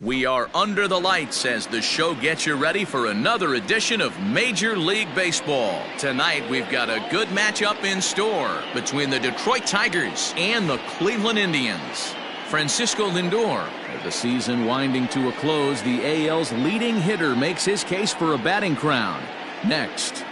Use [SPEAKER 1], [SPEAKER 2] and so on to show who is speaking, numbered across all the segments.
[SPEAKER 1] We are under the lights as the show gets you ready for another edition of Major League Baseball. Tonight, we've got a good matchup in store between the Detroit Tigers and the Cleveland Indians. Francisco Lindor, with the season winding to a close, the AL's leading hitter makes his case for a batting crown. Next,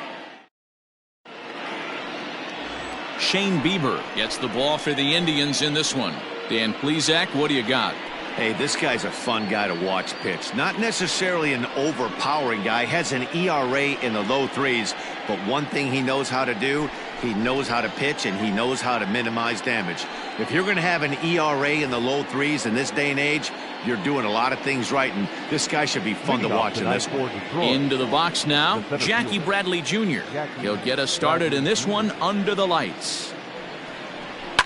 [SPEAKER 1] Shane Bieber gets the ball for the Indians in this one. Dan Plesac, what do you got?
[SPEAKER 2] Hey, this guy's a fun guy to watch pitch. Not necessarily an overpowering guy. Has an ERA in the low threes. But one thing he knows how to do, he knows how to pitch and he knows how to minimize damage. If you're going to have an ERA in the low threes in this day and age, you're doing a lot of things right. And this guy should be fun to watch in this one.
[SPEAKER 1] Into the box now, Jackie Bradley Jr. He'll get us started in this one under the lights.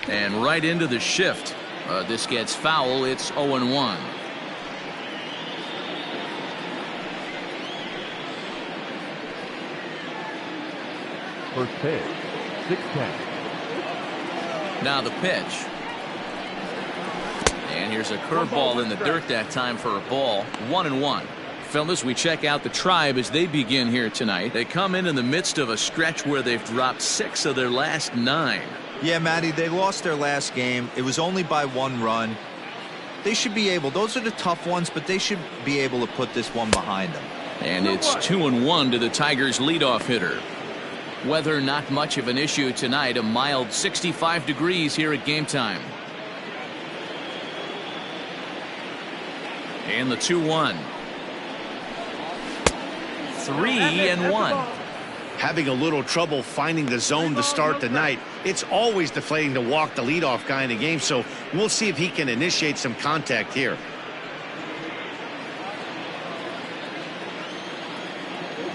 [SPEAKER 1] And right into the shift. This gets foul. It's 0-1.
[SPEAKER 3] First pitch, 6-10.
[SPEAKER 1] Now the pitch. And here's a curveball in the dirt that time for a ball. 1-1. Fellas, we check out the Tribe as they begin here tonight. They come in the midst of a stretch where they've dropped 6 of their last 9.
[SPEAKER 4] Yeah, Matty, they lost their last game. It was only by 1 run. They should be able, those are the tough ones, but they should be able to put this one behind them.
[SPEAKER 1] And it's 2-1 to the Tigers' leadoff hitter. Weather not much of an issue tonight. A mild 65 degrees here at game time. And the 2-1. 3-1.
[SPEAKER 2] Having a little trouble finding the zone to start the night. It's always deflating to walk the leadoff guy in the game, so we'll see if he can initiate some contact here.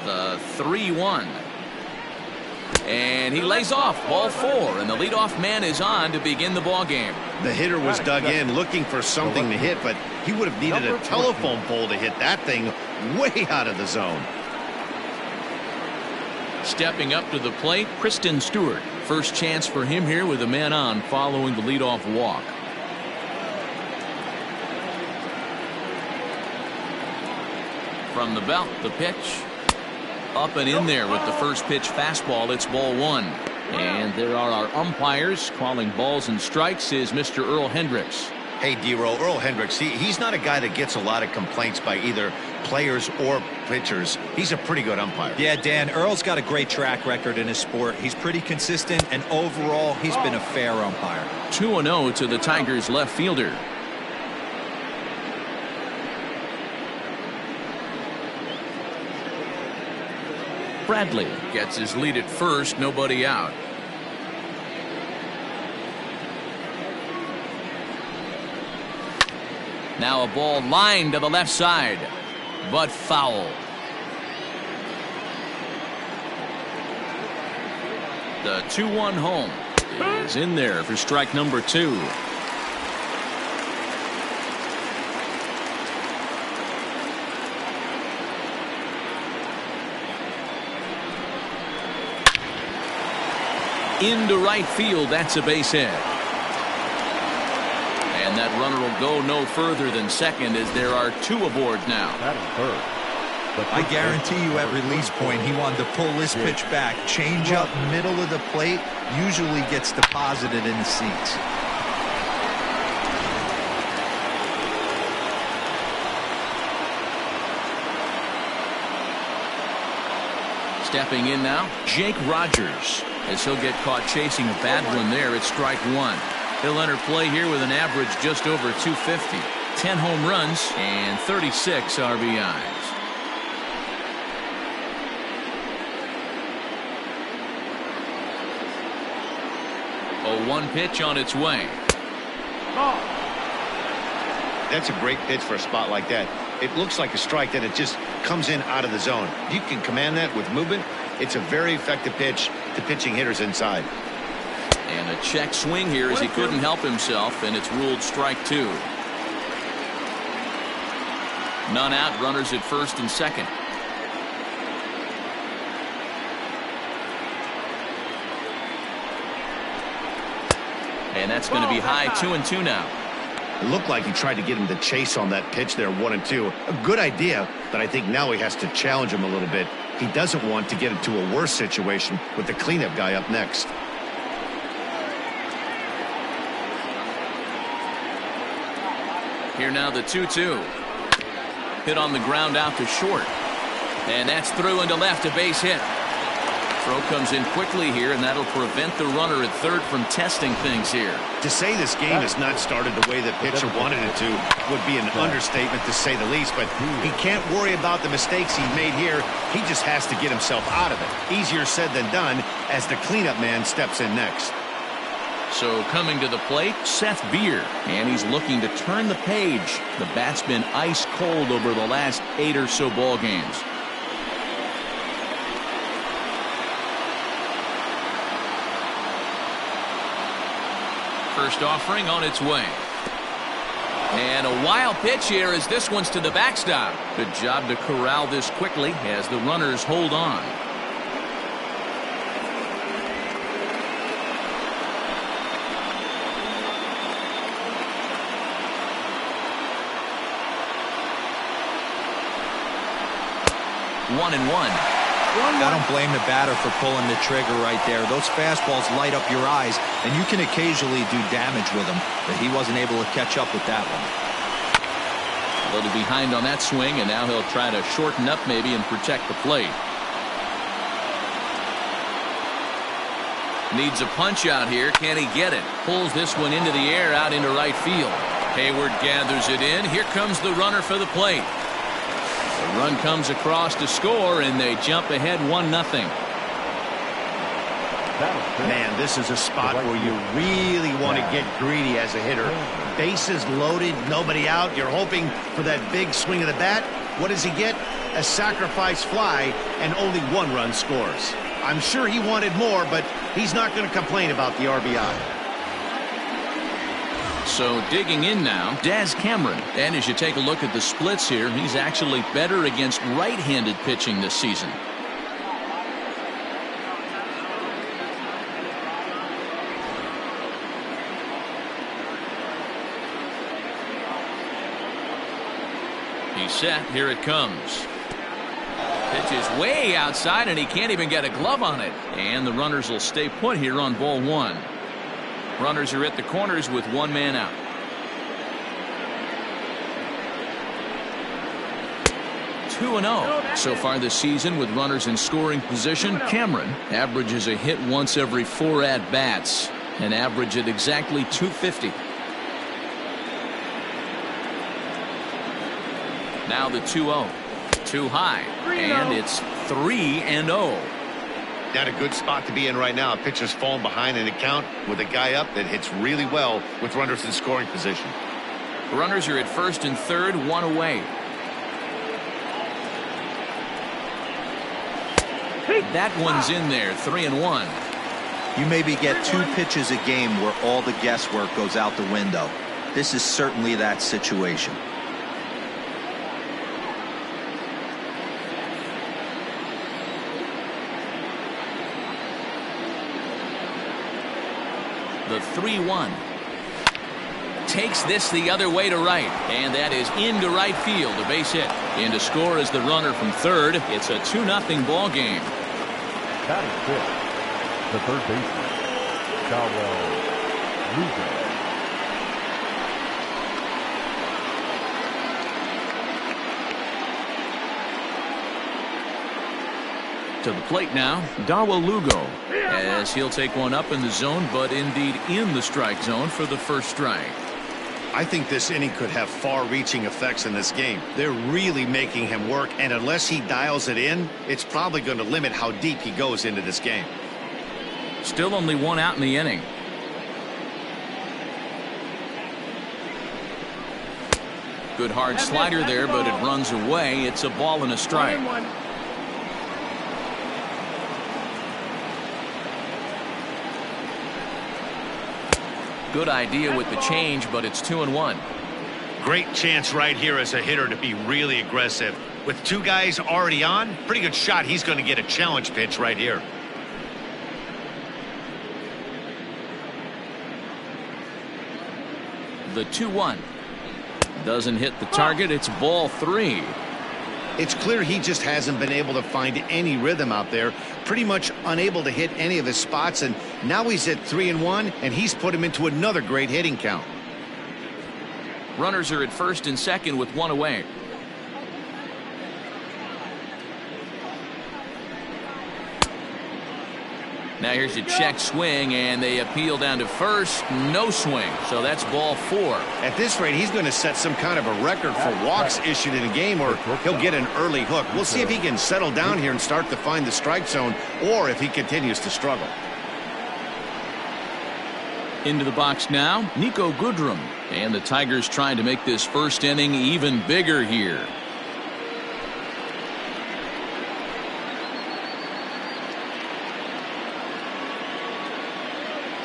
[SPEAKER 1] The 3-1. And he lays off. Ball 4, and the leadoff man is on to begin the ball game.
[SPEAKER 2] The hitter was dug in looking for something to hit, but he would have needed a telephone pole to hit that thing way out of the zone.
[SPEAKER 1] Stepping up to the plate, Kristen Stewart. First chance for him here with a man on following the leadoff walk. From the belt, the pitch. Up and in there with the first pitch fastball. It's ball 1. And there are our umpires calling balls and strikes is Mr. Earl Hendricks.
[SPEAKER 2] Hey, D-Row, Earl Hendricks, he's not a guy that gets a lot of complaints by either players or pitchers. He's a pretty good umpire.
[SPEAKER 4] Yeah, Dan, Earl's got a great track record in his sport. He's pretty consistent, and overall, he's been a fair umpire.
[SPEAKER 1] 2-0 to the Tigers' left fielder. Bradley gets his lead at first, nobody out. Now a ball lined to the left side, but foul. The 2-1 home is in there for strike number 2. Into right field, that's a base hit. And that runner will go no further than second as there are 2 aboard now.
[SPEAKER 3] That is third.
[SPEAKER 4] I guarantee you at release point he wanted to pull this pitch back. Change up middle of the plate usually gets deposited in the seats.
[SPEAKER 1] Stepping in now, Jake Rogers, as he'll get caught chasing a bad one there at strike 1. He'll enter play here with an average just over 250. 10 home runs and 36 RBIs. A 1 pitch on its way.
[SPEAKER 2] That's a great pitch for a spot like that. It looks like a strike that it just comes in out of the zone. You can command that with movement. It's a very effective pitch to pitching hitters inside.
[SPEAKER 1] And a check swing here as he couldn't help himself, and it's ruled strike 2. None out, runners at first and second. And that's going to be high. 2-2 now.
[SPEAKER 2] It looked like he tried to get him to chase on that pitch there, 1-2. A good idea, but I think now he has to challenge him a little bit. He doesn't want to get into a worse situation with the cleanup guy up next.
[SPEAKER 1] Here now the 2-2. Hit on the ground out to short. And that's through into left, a base hit. Throw comes in quickly here, and that'll prevent the runner at third from testing things here.
[SPEAKER 2] To say this game has not started the way the pitcher wanted it to would be an understatement, to say the least, but he can't worry about the mistakes he made here. He just has to get himself out of it. Easier said than done as the cleanup man steps in next.
[SPEAKER 1] So coming to the plate, Seth Beer, and he's looking to turn the page. The bat's been ice cold over the last 8 or so ball games. First offering on its way. And a wild pitch here as this one's to the backstop. Good job to corral this quickly as the runners hold on. One and one.
[SPEAKER 4] I don't blame the batter for pulling the trigger right there. Those fastballs light up your eyes, and you can occasionally do damage with them, but he wasn't able to catch up with that one.
[SPEAKER 1] A little behind on that swing, and now he'll try to shorten up maybe and protect the plate. Needs a punch out here. Can he get it? Pulls this one into the air out into right field. Hayward gathers it in. Here comes the runner for the plate. The run comes across to score, and they jump ahead 1-0.
[SPEAKER 2] Man, this is a spot where you really want to get greedy as a hitter. Bases loaded, nobody out. You're hoping for that big swing of the bat. What does he get? A sacrifice fly, and only 1 run scores. I'm sure he wanted more, but he's not going to complain about the RBI.
[SPEAKER 1] So digging in now, Daz Cameron. And as you take a look at the splits here, he's actually better against right-handed pitching this season. He's set. Here it comes. Pitch is way outside, and he can't even get a glove on it. And the runners will stay put here on ball 1. Runners are at the corners with 1 man out. Two and 0 so far this season with runners in scoring position. Cameron averages a hit once every 4 at-bats, an average at exactly .250. Now the 2-0. Too high, and it's 3-0.
[SPEAKER 2] Not a good spot to be in right now. A pitcher's falling behind in the count with a guy up that hits really well with runners in scoring position.
[SPEAKER 1] Runners are at first and third, 1 away. That one's in there, 3-1.
[SPEAKER 4] You maybe get 2 pitches a game where all the guesswork goes out the window. This is certainly that situation.
[SPEAKER 1] The 3-1. Takes this the other way to right, and that is into right field, a base hit. In to score is the runner from third. It's a 2-0 ball game.
[SPEAKER 3] Batting fifth, the third baseman, Dawel Lugo.
[SPEAKER 1] To the plate now, Dawel Lugo, as he'll take one up in the zone, but indeed in the strike zone for the first strike.
[SPEAKER 2] I think this inning could have far-reaching effects in this game. They're really making him work, and unless he dials it in, it's probably going to limit how deep he goes into this game.
[SPEAKER 1] Still only 1 out in the inning. Good hard slider there, but it runs away. It's a ball and a strike. Good idea with the change, but it's 2-1.
[SPEAKER 2] Great chance right here as a hitter to be really aggressive. With 2 guys already on, pretty good shot he's going to get a challenge pitch right here.
[SPEAKER 1] the 2-1. Doesn't hit the target. It's ball 3.
[SPEAKER 2] It's clear he just hasn't been able to find any rhythm out there. Pretty much unable to hit any of his spots, and now he's at 3-1, and he's put him into another great hitting count.
[SPEAKER 1] Runners are at first and second with 1 away. Now here's a check swing, and they appeal down to first. No swing, so that's ball 4.
[SPEAKER 2] At this rate, he's going to set some kind of a record for walks issued in a game, or he'll get an early hook. We'll see if he can settle down here and start to find the strike zone, or if he continues to struggle.
[SPEAKER 1] Into the box now, Niko Goodrum. And the Tigers trying to make this first inning even bigger here.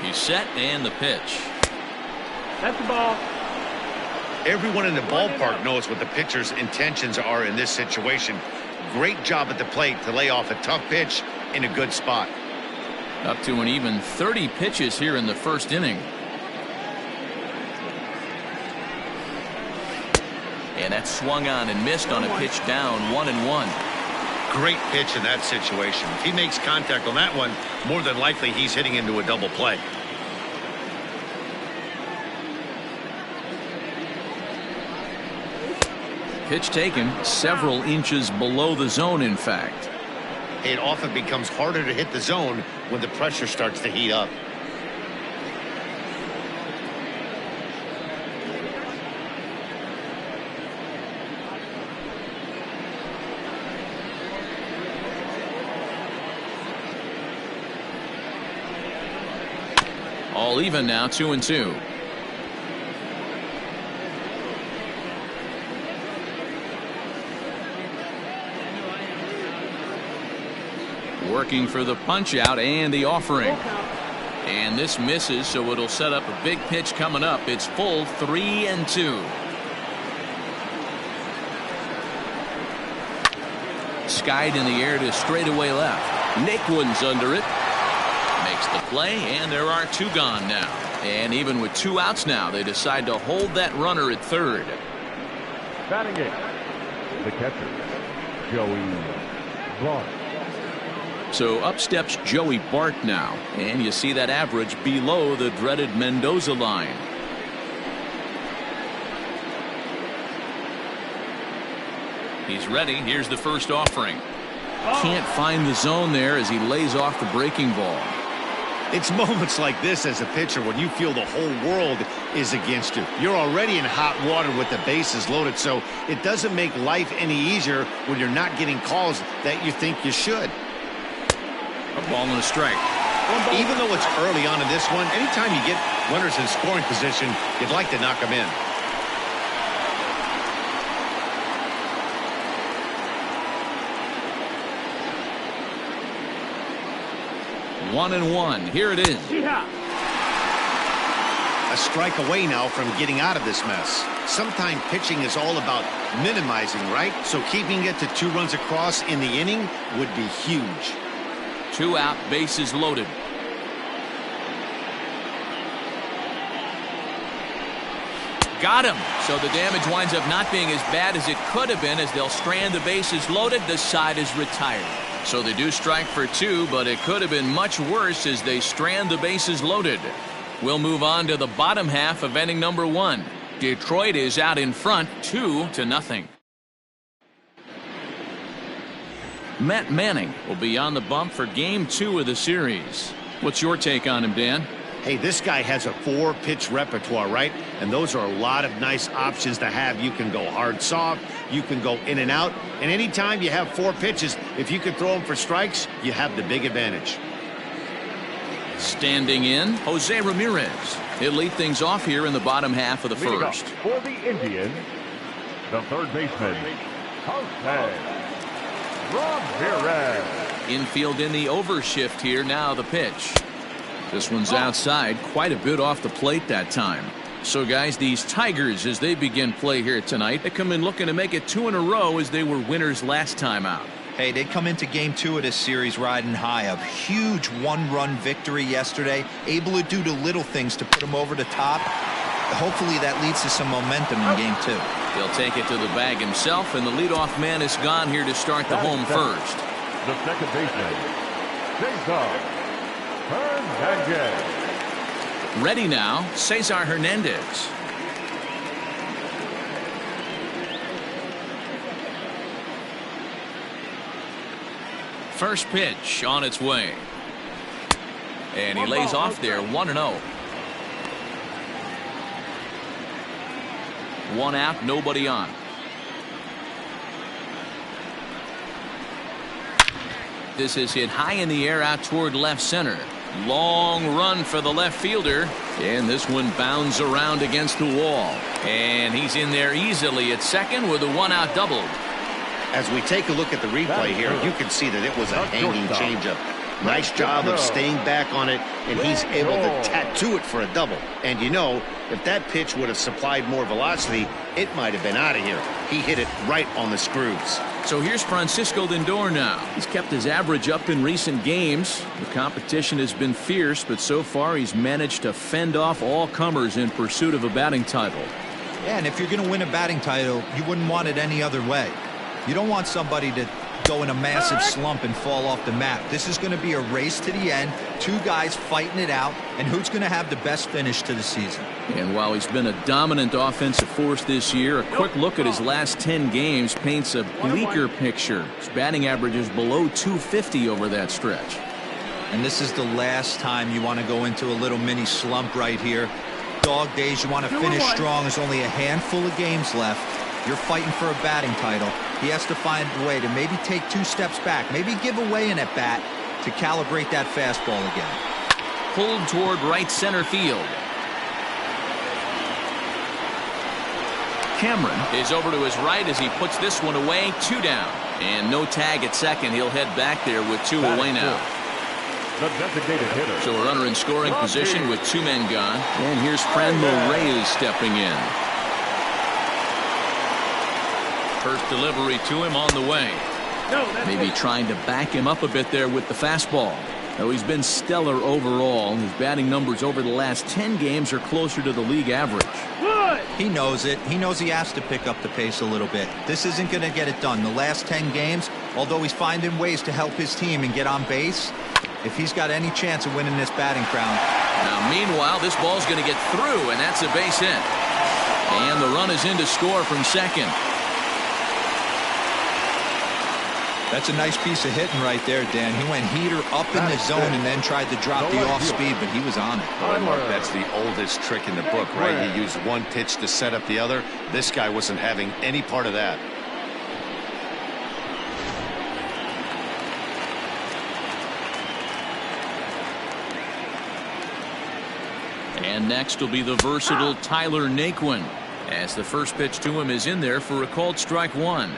[SPEAKER 1] He's set, and the pitch.
[SPEAKER 3] That's the ball.
[SPEAKER 2] Everyone in the ballpark knows what the pitcher's intentions are in this situation. Great job at the plate to lay off a tough pitch in a good spot.
[SPEAKER 1] Up to an even 30 pitches here in the first inning. And that swung on and missed on a pitch down, 1-1.
[SPEAKER 2] Great pitch in that situation. If he makes contact on that one, more than likely he's hitting into a double play.
[SPEAKER 1] Pitch taken several inches below the zone, in fact.
[SPEAKER 2] It often becomes harder to hit the zone when the pressure starts to heat up.
[SPEAKER 1] All even now, 2-2. Working for the punch out and the offering. And this misses, so it'll set up a big pitch coming up. It's full 3-2. Skied in the air to straightaway left. Naquin's under it. Makes the play, and there are 2 gone now. And even with 2 outs now, they decide to hold that runner at third.
[SPEAKER 3] Batting it, the catcher, Joey Bart.
[SPEAKER 1] So up steps Joey Bart now, and you see that average below the dreaded Mendoza line. He's ready. Here's the first offering. Can't find the zone there as he lays off the breaking ball.
[SPEAKER 2] It's moments like this as a pitcher when you feel the whole world is against you. You're already in hot water with the bases loaded, so it doesn't make life any easier when you're not getting calls that you think you should.
[SPEAKER 1] A ball and a strike.
[SPEAKER 2] Even though it's early on in this one, anytime you get runners in scoring position, you'd like to knock them in.
[SPEAKER 1] One and one. Here it is.
[SPEAKER 2] A strike away now from getting out of this mess. Sometimes pitching is all about minimizing, right? So keeping it to 2 runs across in the inning would be huge.
[SPEAKER 1] 2 out, bases loaded. Got him. So the damage winds up not being as bad as it could have been as they'll strand the bases loaded. The side is retired. So they do strike for 2, but it could have been much worse as they strand the bases loaded. We'll move on to the bottom half of inning number 1. Detroit is out in front 2-0. Matt Manning will be on the bump for game 2 of the series. What's your take on him, Dan?
[SPEAKER 2] Hey, this guy has a 4-pitch repertoire, right? And those are a lot of nice options to have. You can go hard, soft, you can go in and out. And anytime you have 4 pitches, if you can throw them for strikes, you have the big advantage.
[SPEAKER 1] Standing in, Jose Ramirez. He'll lead things off here in the bottom half of the first.
[SPEAKER 3] For the Indians, the third baseman, Jose Ramirez.
[SPEAKER 1] Infield in the overshift here. Now the pitch. This one's outside, quite a bit off the plate that time. So guys, these Tigers, as they begin play here tonight, they come in looking to make it 2 in a row as they were winners last time out.
[SPEAKER 4] Hey, they come into game 2 of this series riding high. A huge 1-run victory yesterday, able to do the little things to put them over the top. hopefully that leads to some momentum in game 2.
[SPEAKER 1] He'll take it to the bag himself, and the leadoff man is gone here to start the home first.
[SPEAKER 3] The second baseman, Cesar Hernandez.
[SPEAKER 1] Ready now, Cesar Hernandez. First pitch on its way. And he lays off there, 1-0. One out, nobody on. This is hit high in the air out toward left center. Long run for the left fielder. And this one bounds around against the wall. And he's in there easily at second with a one-out double.
[SPEAKER 2] As we take a look at the replay here, you can see that it was a hanging changeup. Nice job of staying back on it, and he's able to tattoo it for a double. And you know, if that pitch would have supplied more velocity, it might have been out of here. He hit it right on the screws.
[SPEAKER 1] So here's Francisco Lindor now. He's kept his average up in recent games. The competition has been fierce, but so far he's managed to fend off all comers in pursuit of a batting title.
[SPEAKER 4] Yeah, and if you're going to win a batting title, you wouldn't want it any other way. You don't want somebody to go in a massive slump and fall off the map. This is going to be a race to the end. Two guys fighting it out, and who's going to have the best finish to the season.
[SPEAKER 1] And while he's been a dominant offensive force this year, a quick look at his last 10 games paints a bleaker picture. His batting average is below .250 over that stretch.
[SPEAKER 4] And this is the last time you want to go into a little mini slump right here. Dog days, you want to finish strong. There's only a handful of games left. You're fighting for a batting title. He has to find a way to maybe take 2 steps back, maybe give away an at-bat to calibrate that fastball again.
[SPEAKER 1] Pulled toward right center field. Cameron is over to his right as he puts this one away. 2 down. And no tag at second. He'll head back there with 2 away now.
[SPEAKER 3] The designated hitter.
[SPEAKER 1] So a runner in scoring position with 2 men gone. And here's Franmil Reyes stepping in. First delivery to him on the way. Maybe trying to back him up a bit there with the fastball. Though he's been stellar overall, his batting numbers over the last 10 games are closer to the league average.
[SPEAKER 4] He knows it. He knows he has to pick up the pace a little bit. This isn't going to get it done. The last 10 games, although he's finding ways to help his team and get on base, if he's got any chance of winning this batting crown.
[SPEAKER 1] Now, meanwhile, this ball's going to get through, and that's a base hit. And the run is in to score from second.
[SPEAKER 4] That's a nice piece of hitting right there, Dan. He went heater up in the zone and then tried to drop the off speed, but he was on it.
[SPEAKER 2] Boy, Mark, that's the oldest trick in the book, right? He used one pitch to set up the other. This guy wasn't having any part of that.
[SPEAKER 1] And next will be the versatile Tyler Naquin, as the first pitch to him is in there for a called strike 1.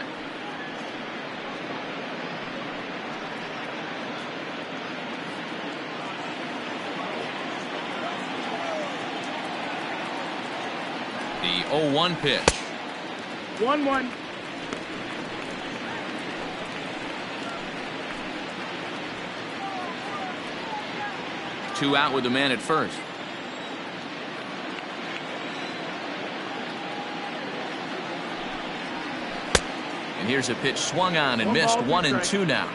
[SPEAKER 1] The 0-1 pitch.
[SPEAKER 5] 1-1.
[SPEAKER 1] Two out with the man at first. And here's a pitch swung on and missed. 1-2 now.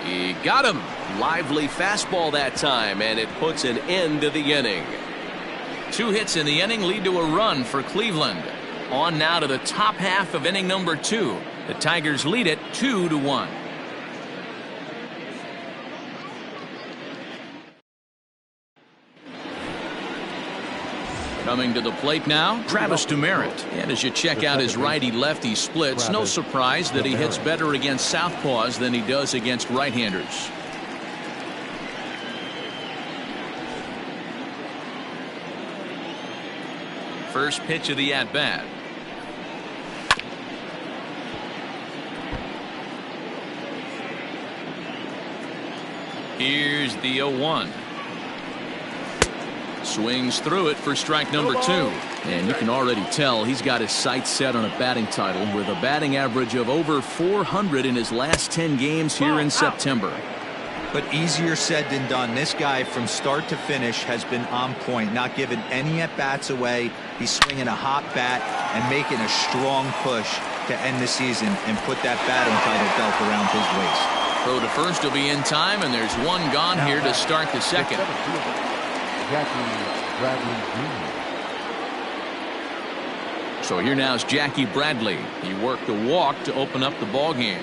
[SPEAKER 1] He got him. Lively fastball that time, and it puts an end to the inning. 2 hits in the inning lead to a run for Cleveland. On now to the top half of inning number 2. The Tigers lead it 2-1. Coming to the plate now, Travis Demeritte. And as you check out his righty-lefty splits, no surprise that he hits better against southpaws than he does against right-handers. First pitch of the at-bat. Here's the 0-1. Swings through it for strike number 2. And you can already tell he's got his sights set on a batting title with a batting average of over 400 in his last 10 games here in September.
[SPEAKER 4] But easier said than done. This guy from start to finish has been on point, not giving any at-bats away. He's swinging a hot bat and making a strong push to end the season and put that batting title belt around his waist.
[SPEAKER 1] Throw to first will be in time, and there's one gone here to start the second.
[SPEAKER 3] Jackie Bradley Jr.
[SPEAKER 1] So here now is Jackie Bradley. He worked a walk to open up the ball game.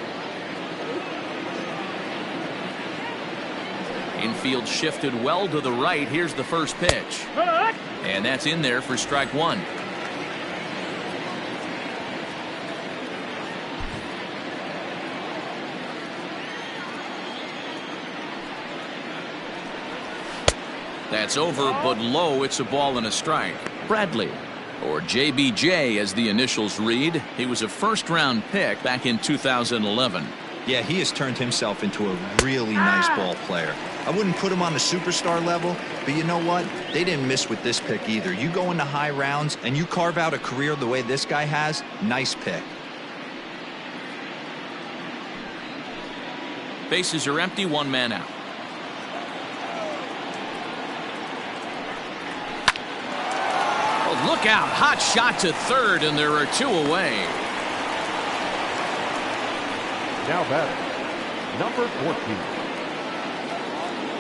[SPEAKER 1] Infield shifted well to the right. Here's the first pitch. And that's in there for strike one. That's over, but low. It's a ball and a strike. Bradley, or JBJ as the initials read. He was a first-round pick back in 2011.
[SPEAKER 4] Yeah, he has turned himself into a really nice ball player. I wouldn't put him on the superstar level, but you know what? They didn't miss with this pick either. You go into high rounds and you carve out a career the way this guy has, nice pick.
[SPEAKER 1] Bases are empty, one man out. Oh, look out. Hot shot to third, and there are two away.
[SPEAKER 3] Now batting, number 14.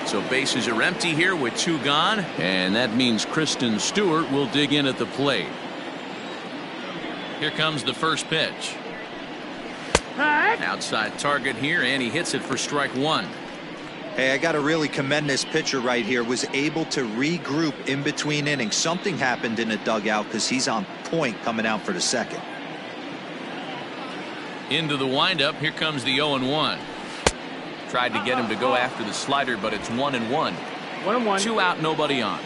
[SPEAKER 1] So bases are empty here with two gone, and that means Kristen Stewart will dig in at the plate. Here comes the first pitch. Outside target here, and he hits it for strike one.
[SPEAKER 4] Hey, I got to really commend this pitcher right here. Was able to regroup in between innings. Something happened in the dugout because he's on point coming out for the second.
[SPEAKER 1] Into the windup. Here comes the 0-1. Tried to get him to go after the slider, but it's 1-1.
[SPEAKER 5] 1-1.
[SPEAKER 1] Two out, nobody on.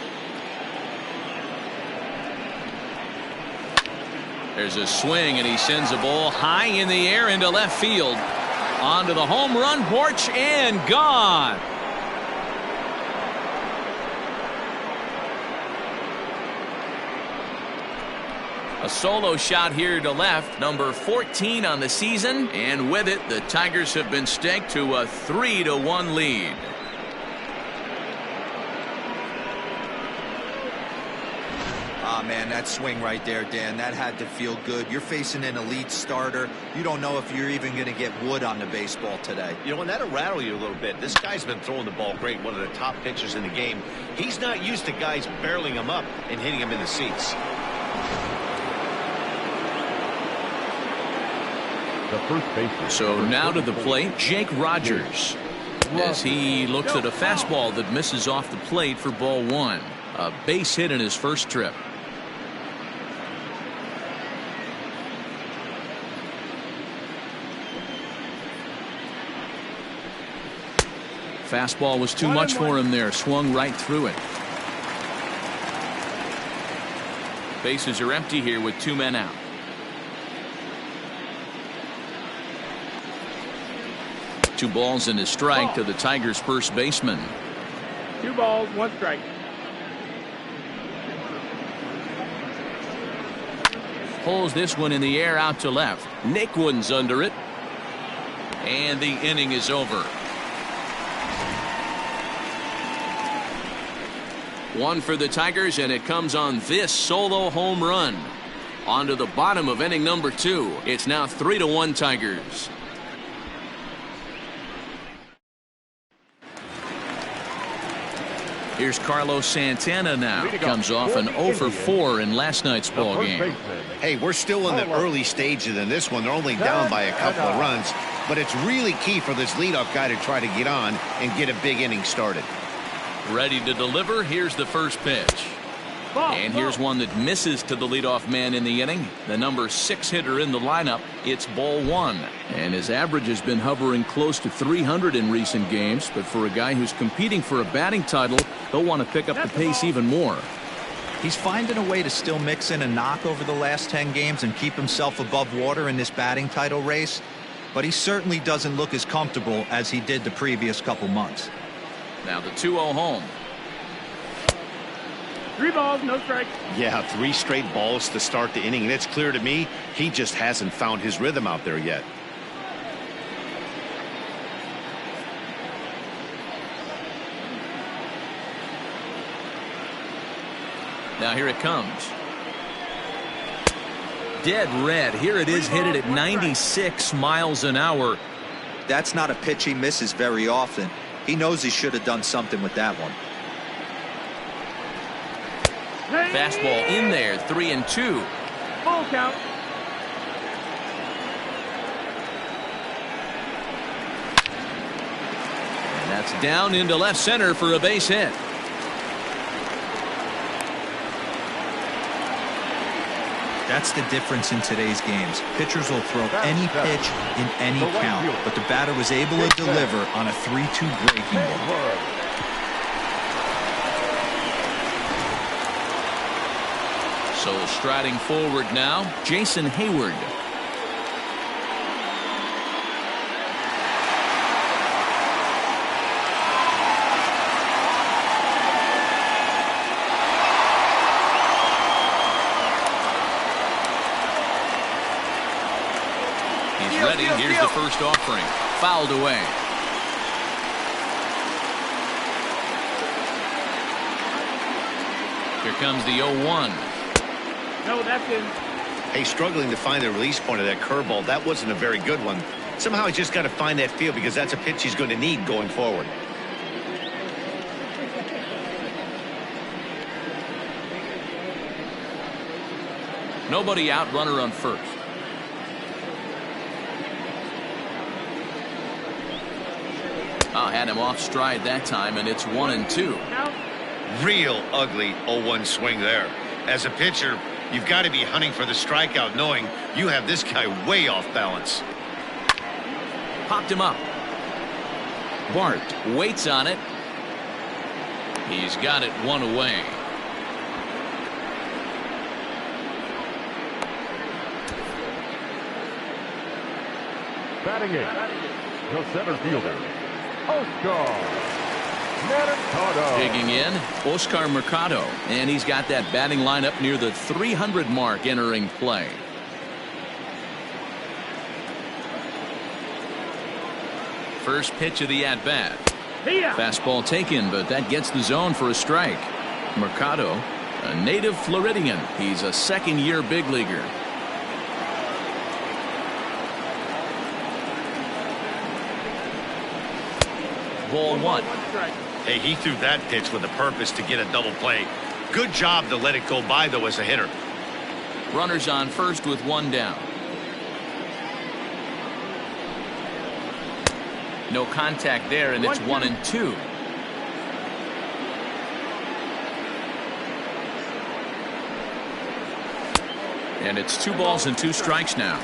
[SPEAKER 1] There's a swing, and he sends a ball high in the air into left field. Onto the home run porch and gone. A solo shot here to left, number 14 on the season, and with it, the Tigers have been staked to a 3-1 lead.
[SPEAKER 4] Ah, man, that swing right there, Dan, that had to feel good. You're facing an elite starter. You don't know if you're even going to get wood on the baseball today.
[SPEAKER 2] You know, and that'll rattle you a little bit. This guy's been throwing the ball great, one of the top pitchers in the game. He's not used to guys barreling him up and hitting him in the seats.
[SPEAKER 3] The first baseman.
[SPEAKER 1] So now to the plate, Jake Rogers, as he looks at a fastball that misses off the plate for ball one. A base hit in his first trip. Fastball was too much for him there. Swung right through it. Bases are empty here with two men out. Two balls and a strike to the Tigers' first baseman.
[SPEAKER 5] 2 balls, 1 strike.
[SPEAKER 1] Pulls this one in the air out to left. Naquin's under it. And the inning is over. One for the Tigers, and it comes on this solo home run. On to the bottom of inning number 2. It's now 3-1 Tigers. Here's Carlos Santana now. Comes off an 0-for-4 in last night's ball game.
[SPEAKER 2] Hey, we're still in the early stages in this one. They're only down by a couple of runs, but it's really key for this leadoff guy to try to get on and get a big inning started.
[SPEAKER 1] Ready to deliver. Here's the first pitch. And here's one that misses to the leadoff man in the inning. The number 6 hitter in the lineup. It's ball one. And his average has been hovering close to 300 in recent games. But for a guy who's competing for a batting title, he'll want to pick up the pace even more.
[SPEAKER 4] He's finding a way to still mix in a knock over the last 10 games and keep himself above water in this batting title race. But he certainly doesn't look as comfortable as he did the previous couple months.
[SPEAKER 1] Now the 2-0 home.
[SPEAKER 5] 3 balls, no strikes.
[SPEAKER 2] Yeah, 3 straight balls to start the inning, and it's clear to me he just hasn't found his rhythm out there yet.
[SPEAKER 1] Now here it comes. Dead red. Here it is, hit it at 96 miles an hour.
[SPEAKER 4] That's not a pitch he misses very often. He knows he should have done something with that one.
[SPEAKER 1] Fastball in there, 3-2.
[SPEAKER 5] Full count.
[SPEAKER 1] And that's down into left center for a base hit.
[SPEAKER 4] That's the difference in today's games. Pitchers will throw any pitch in any count, but the batter was able to deliver on a 3-2 breaking ball.
[SPEAKER 1] So striding forward now, Jason Hayward. He's ready. Here's the first offering. Fouled away. Here comes the 0-1.
[SPEAKER 5] No, that's in.
[SPEAKER 2] Hey, struggling to find the release point of that curveball. That wasn't a very good one. Somehow he's just got to find that feel because that's a pitch he's going to need going forward.
[SPEAKER 1] Nobody out, runner on first. Oh, had him off stride that time, and it's 1-2.
[SPEAKER 5] Count.
[SPEAKER 2] Real ugly 0-1 swing there. As a pitcher, you've got to be hunting for the strikeout, knowing you have this guy way off balance.
[SPEAKER 1] Popped him up. Bart waits on it. He's got it one away.
[SPEAKER 3] Batting it, the center fielder, Oscar Mercado.
[SPEAKER 1] Digging in, Oscar Mercado, and he's got that batting line up near the 300 mark entering play. First pitch of the at-bat. Fastball taken, but that gets the zone for a strike. Mercado, a native Floridian. He's a second-year big leaguer. Ball one.
[SPEAKER 2] Hey, he threw that pitch with a purpose to get a double play. Good job to let it go by, though, as a hitter.
[SPEAKER 1] Runners on first with one down. No contact there, and it's 1-2. And it's 2 balls and 2 strikes now.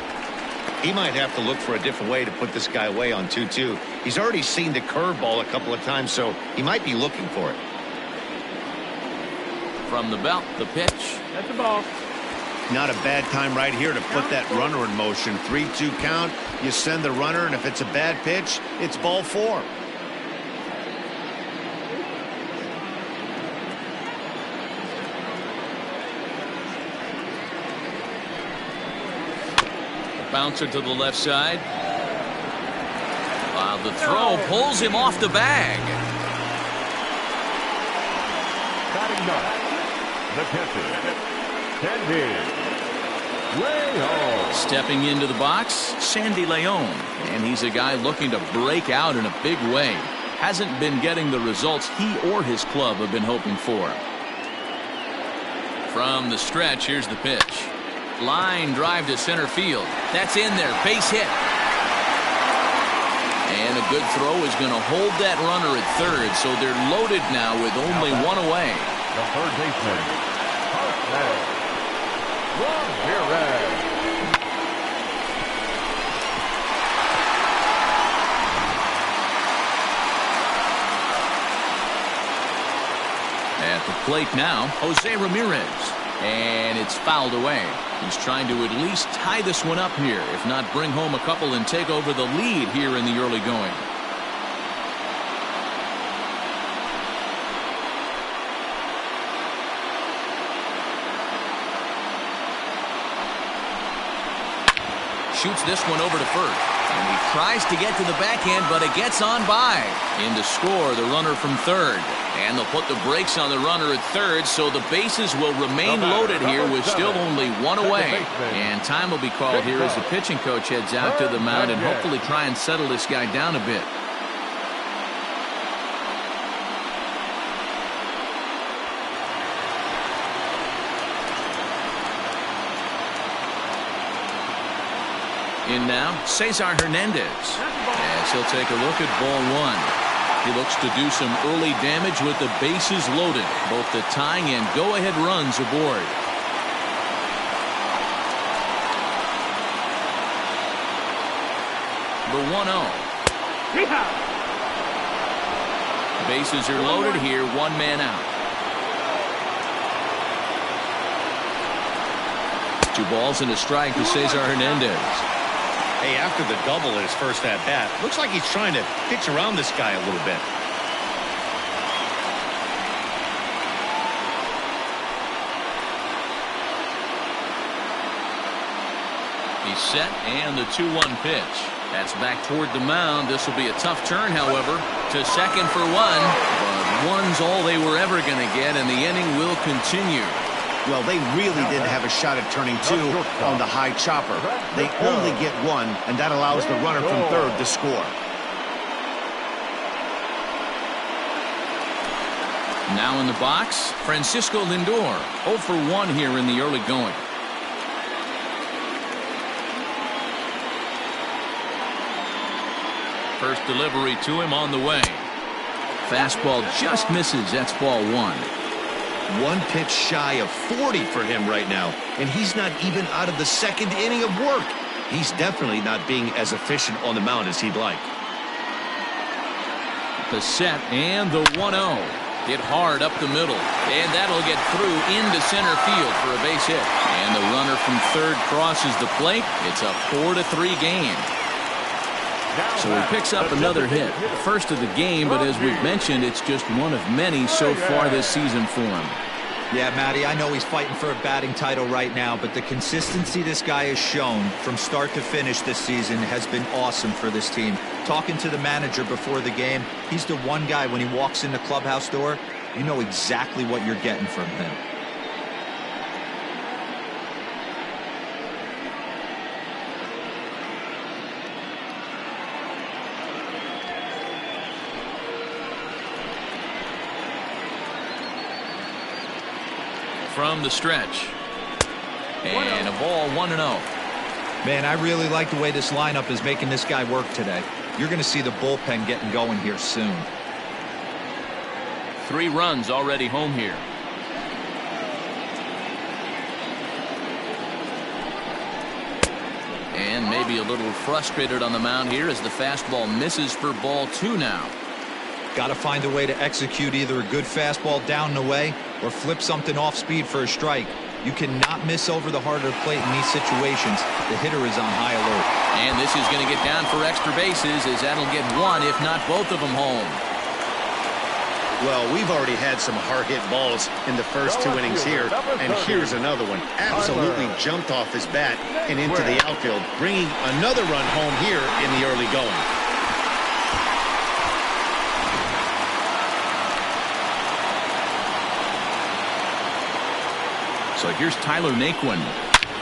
[SPEAKER 2] He might have to look for a different way to put this guy away on 2-2. He's already seen the curveball a couple of times, so he might be looking for it.
[SPEAKER 1] From the belt, the pitch.
[SPEAKER 5] That's the ball.
[SPEAKER 2] Not a bad time right here to put that runner in motion. 3-2 count. You send the runner, and if it's a bad pitch, it's ball 4.
[SPEAKER 1] Bouncer to the left side. The throw pulls him off the bag.
[SPEAKER 3] Batting ninth, the catcher, Sandy Leon.
[SPEAKER 1] Stepping into the box, Sandy Leon. And he's a guy looking to break out in a big way. Hasn't been getting the results he or his club have been hoping for. From the stretch, here's the pitch. Line drive to center field. That's in there. Base hit. And a good throw is going to hold that runner at third, so they're loaded now with only one away.
[SPEAKER 3] The third baseman, Ramirez.
[SPEAKER 1] At the plate now, Jose Ramirez. And it's fouled away. He's trying to at least tie this one up here, if not bring home a couple and take over the lead here in the early going. Shoots this one over to first. And he tries to get to the backhand, but it gets on by. In to score, the runner from third. And they'll put the brakes on the runner at third, so the bases will remain loaded here with still only one away. And time will be called here as the pitching coach heads out to the mound and hopefully try and settle this guy down a bit. In now, Cesar Hernandez, as he'll take a look at ball one. He looks to do some early damage with the bases loaded, both the tying and go-ahead runs aboard. The 1-0. Bases are loaded here, one man out. 2 balls and a strike to Cesar Hernandez.
[SPEAKER 2] Hey, after the double in his first at-bat, looks like he's trying to pitch around this guy a little bit.
[SPEAKER 1] He's set, and the 2-1 pitch. That's back toward the mound. This will be a tough turn, however, to second for one. But one's all they were ever going to get, and the inning will continue.
[SPEAKER 2] Well, they really didn't have a shot at turning 2 on the high chopper. They only get 1, and that allows the runner from third to score.
[SPEAKER 1] Now in the box, Francisco Lindor, 0 for 1 here in the early going. First delivery to him on the way. Fastball just misses. That's ball 1.
[SPEAKER 2] 1 pitch shy of 40 for him right now, and he's not even out of the second inning of work. He's definitely not being as efficient on the mound as he'd like.
[SPEAKER 1] The set and the 1-0. Hit hard up the middle, and that'll get through into center field for a base hit. And the runner from third crosses the plate. It's a 4-3 game. So he picks up another hit, first of the game, but as we've mentioned, it's just one of many so far this season for him.
[SPEAKER 4] Yeah, Matty, I know he's fighting for a batting title right now, but the consistency this guy has shown from start to finish this season has been awesome for this team. Talking to the manager before the game, he's the one guy when he walks in the clubhouse door, you know exactly what you're getting from him.
[SPEAKER 1] From the stretch. And a ball 1-0.
[SPEAKER 4] Man, I really like the way this lineup is making this guy work today. You're going to see the bullpen getting going here soon.
[SPEAKER 1] 3 runs already home here. And maybe a little frustrated on the mound here as the fastball misses for ball 2 now.
[SPEAKER 4] Got to find a way to execute either a good fastball down and away or flip something off speed for a strike. You cannot miss over the heart of the plate in these situations. The hitter is on high alert.
[SPEAKER 1] And this is going to get down for extra bases as that'll get 1, if not both of them, home.
[SPEAKER 2] Well, we've already had some hard-hit balls in the first 2 innings here, and here's another one. Absolutely jumped off his bat and into the outfield, bringing another run home here in the early going.
[SPEAKER 1] So here's Tyler Naquin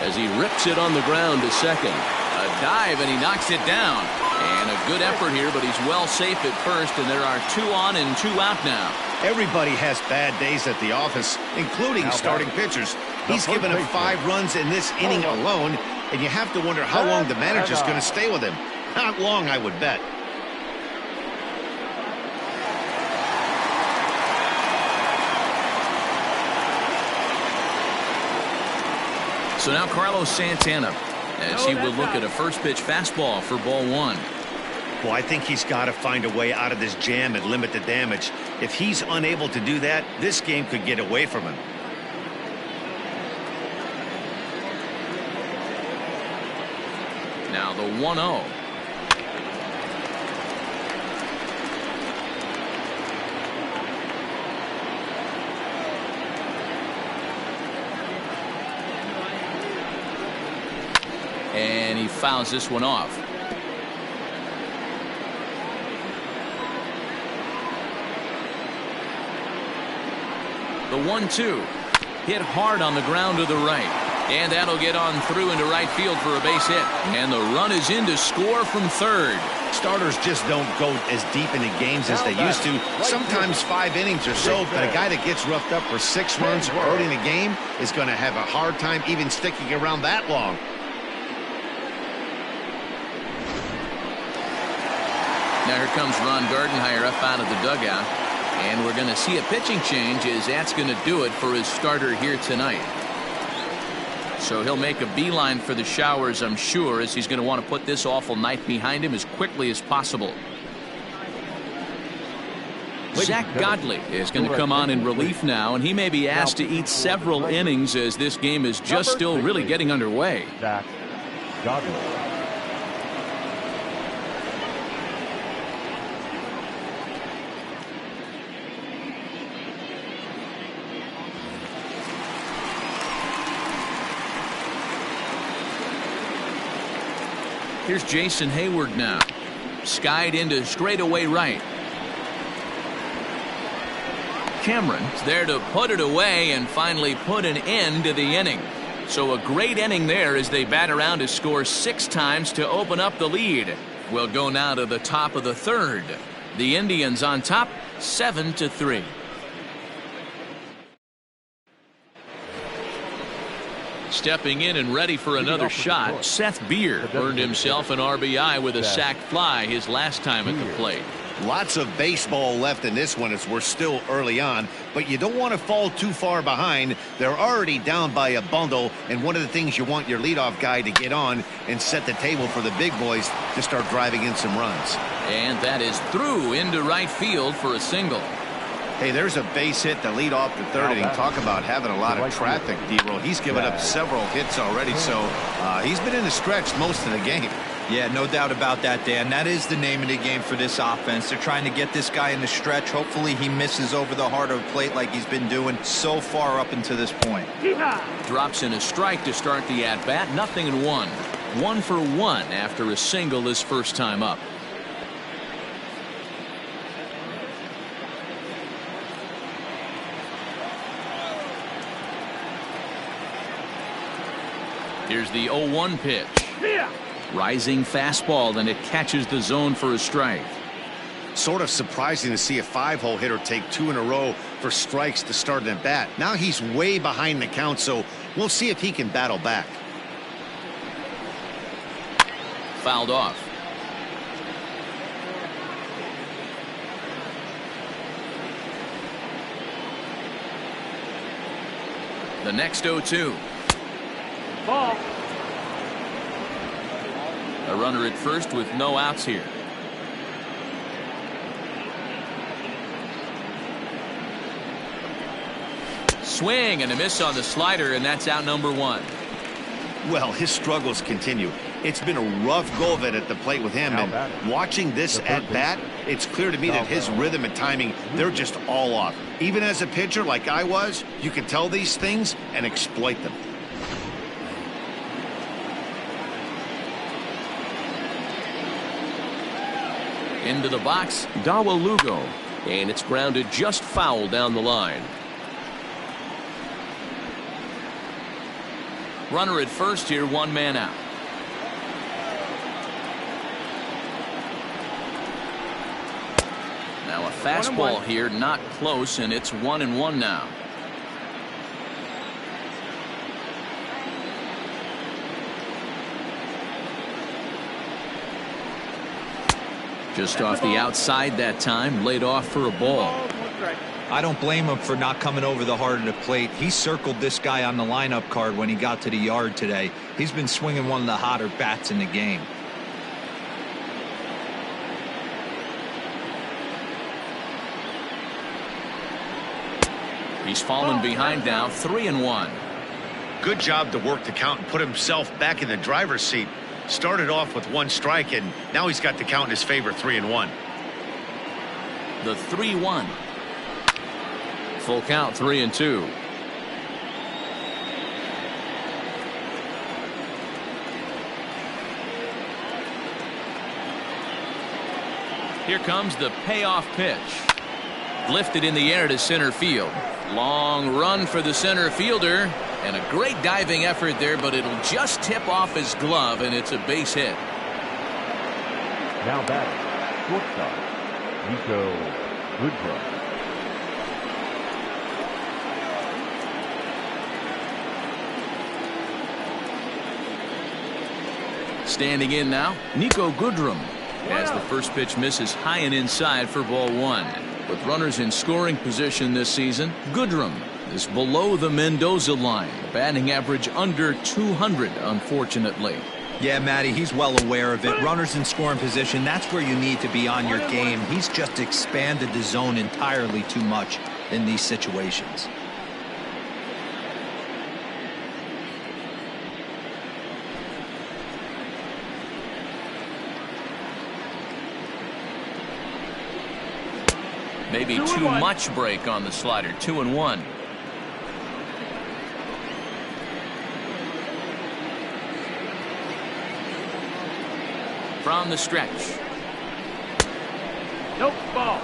[SPEAKER 1] as he rips it on the ground to second. A dive, and he knocks it down. And a good effort here, but he's well safe at first, and there are 2 on and 2 out now.
[SPEAKER 2] Everybody has bad days at the office, including starting pitchers. He's given up 5 runs in this inning alone, and you have to wonder how long the manager's going to stay with him. Not long, I would bet.
[SPEAKER 1] So now Carlos Santana as he will look at a first pitch fastball for ball 1.
[SPEAKER 2] Well, I think he's got to find a way out of this jam and limit the damage. If he's unable to do that, this game could get away from him.
[SPEAKER 1] Now the 1-0. And he fouls this one off. The 1-2. Hit hard on the ground to the right. And that'll get on through into right field for a base hit. And the run is in to score from third.
[SPEAKER 2] Starters just don't go as deep into games as they used to. Sometimes 5 innings or so, but a guy that gets roughed up for 6 runs early in the game is going to have a hard time even sticking around that long.
[SPEAKER 1] Now here comes Ron Gardenhire up out of the dugout. And we're going to see a pitching change as that's going to do it for his starter here tonight. So he'll make a beeline for the showers, I'm sure, as he's going to want to put this awful night behind him as quickly as possible. Zach Godley is going to come on in relief now, and he may be asked to eat several innings as this game is just still really getting underway.
[SPEAKER 3] Zach Godley.
[SPEAKER 1] Here's Jason Hayward now. Skied into straightaway right. Cameron's there to put it away and finally put an end to the inning. So a great inning there as they bat around to score 6 times to open up the lead. We'll go now to the top of the third. The Indians on top 7-3. Stepping in and ready for another shot, Seth Beer earned himself an RBI with a sac fly his last time at the plate.
[SPEAKER 2] Lots of baseball left in this one as we're still early on, but you don't want to fall too far behind. They're already down by a bundle, and one of the things you want your leadoff guy to get on and set the table for the big boys to start driving in some runs.
[SPEAKER 1] And that is through into right field for a single.
[SPEAKER 2] Hey, there's a base hit to lead off the third inning. Talk about having a lot of traffic, D-Roll. He's given up several hits already, so he's been in the stretch most of the game.
[SPEAKER 4] Yeah, no doubt about that, Dan. That is the name of the game for this offense. They're trying to get this guy in the stretch. Hopefully he misses over the heart of the plate like he's been doing so far up until this point.
[SPEAKER 1] Drops in a strike to start the at-bat. 0-1. 1 for 1 after a single his first time up. Here's the 0-1 pitch. Rising fastball, and it catches the zone for a strike.
[SPEAKER 2] Sort of surprising to see a 5-hole hitter take 2 in a row for strikes to start an at-bat. Now he's way behind the count, so we'll see if he can battle back.
[SPEAKER 1] Fouled off. The next 0-2.
[SPEAKER 5] Ball.
[SPEAKER 1] A runner at first with no outs here. Swing and a miss on the slider, and that's out number 1.
[SPEAKER 2] Well, his struggles continue. It's been a rough go of it at the plate with him, and watching this at bat, it's clear to me that his rhythm and timing, they're just all off. Even as a pitcher like I was, you can tell these things and exploit them.
[SPEAKER 1] Into the box, Dawa Lugo, and it's grounded just foul down the line. Runner at first here, 1 man out. Now a fastball here, not close, and it's 1-1 now. Just off the outside that time, laid off for a ball.
[SPEAKER 4] I don't blame him for not coming over the heart of the plate. He circled this guy on the lineup card when he got to the yard today. He's been swinging one of the hotter bats in the game.
[SPEAKER 1] He's fallen behind now, 3-1.
[SPEAKER 2] Good job to work the count and put himself back in the driver's seat. Started off with 1 strike, and now he's got the count in his favor, 3-1.
[SPEAKER 1] The 3-1. Full count, 3-2. Here comes the payoff pitch. Lifted in the air to center field. Long run for the center fielder. And a great diving effort there, but it'll just tip off his glove, and it's a base hit.
[SPEAKER 3] Now batting, shortstop, Niko Goodrum.
[SPEAKER 1] Standing in now, Niko Goodrum, as the first pitch misses high and inside for ball one. With runners in scoring position this season, Goodrum is below the Mendoza line. Batting average under 200, unfortunately.
[SPEAKER 4] Yeah, Matty, he's well aware of it. Runners in scoring position, that's where you need to be on your game. He's just expanded the zone entirely too much in these situations.
[SPEAKER 1] Maybe too much break on the slider. 2-1. From the stretch.
[SPEAKER 5] Nope, ball.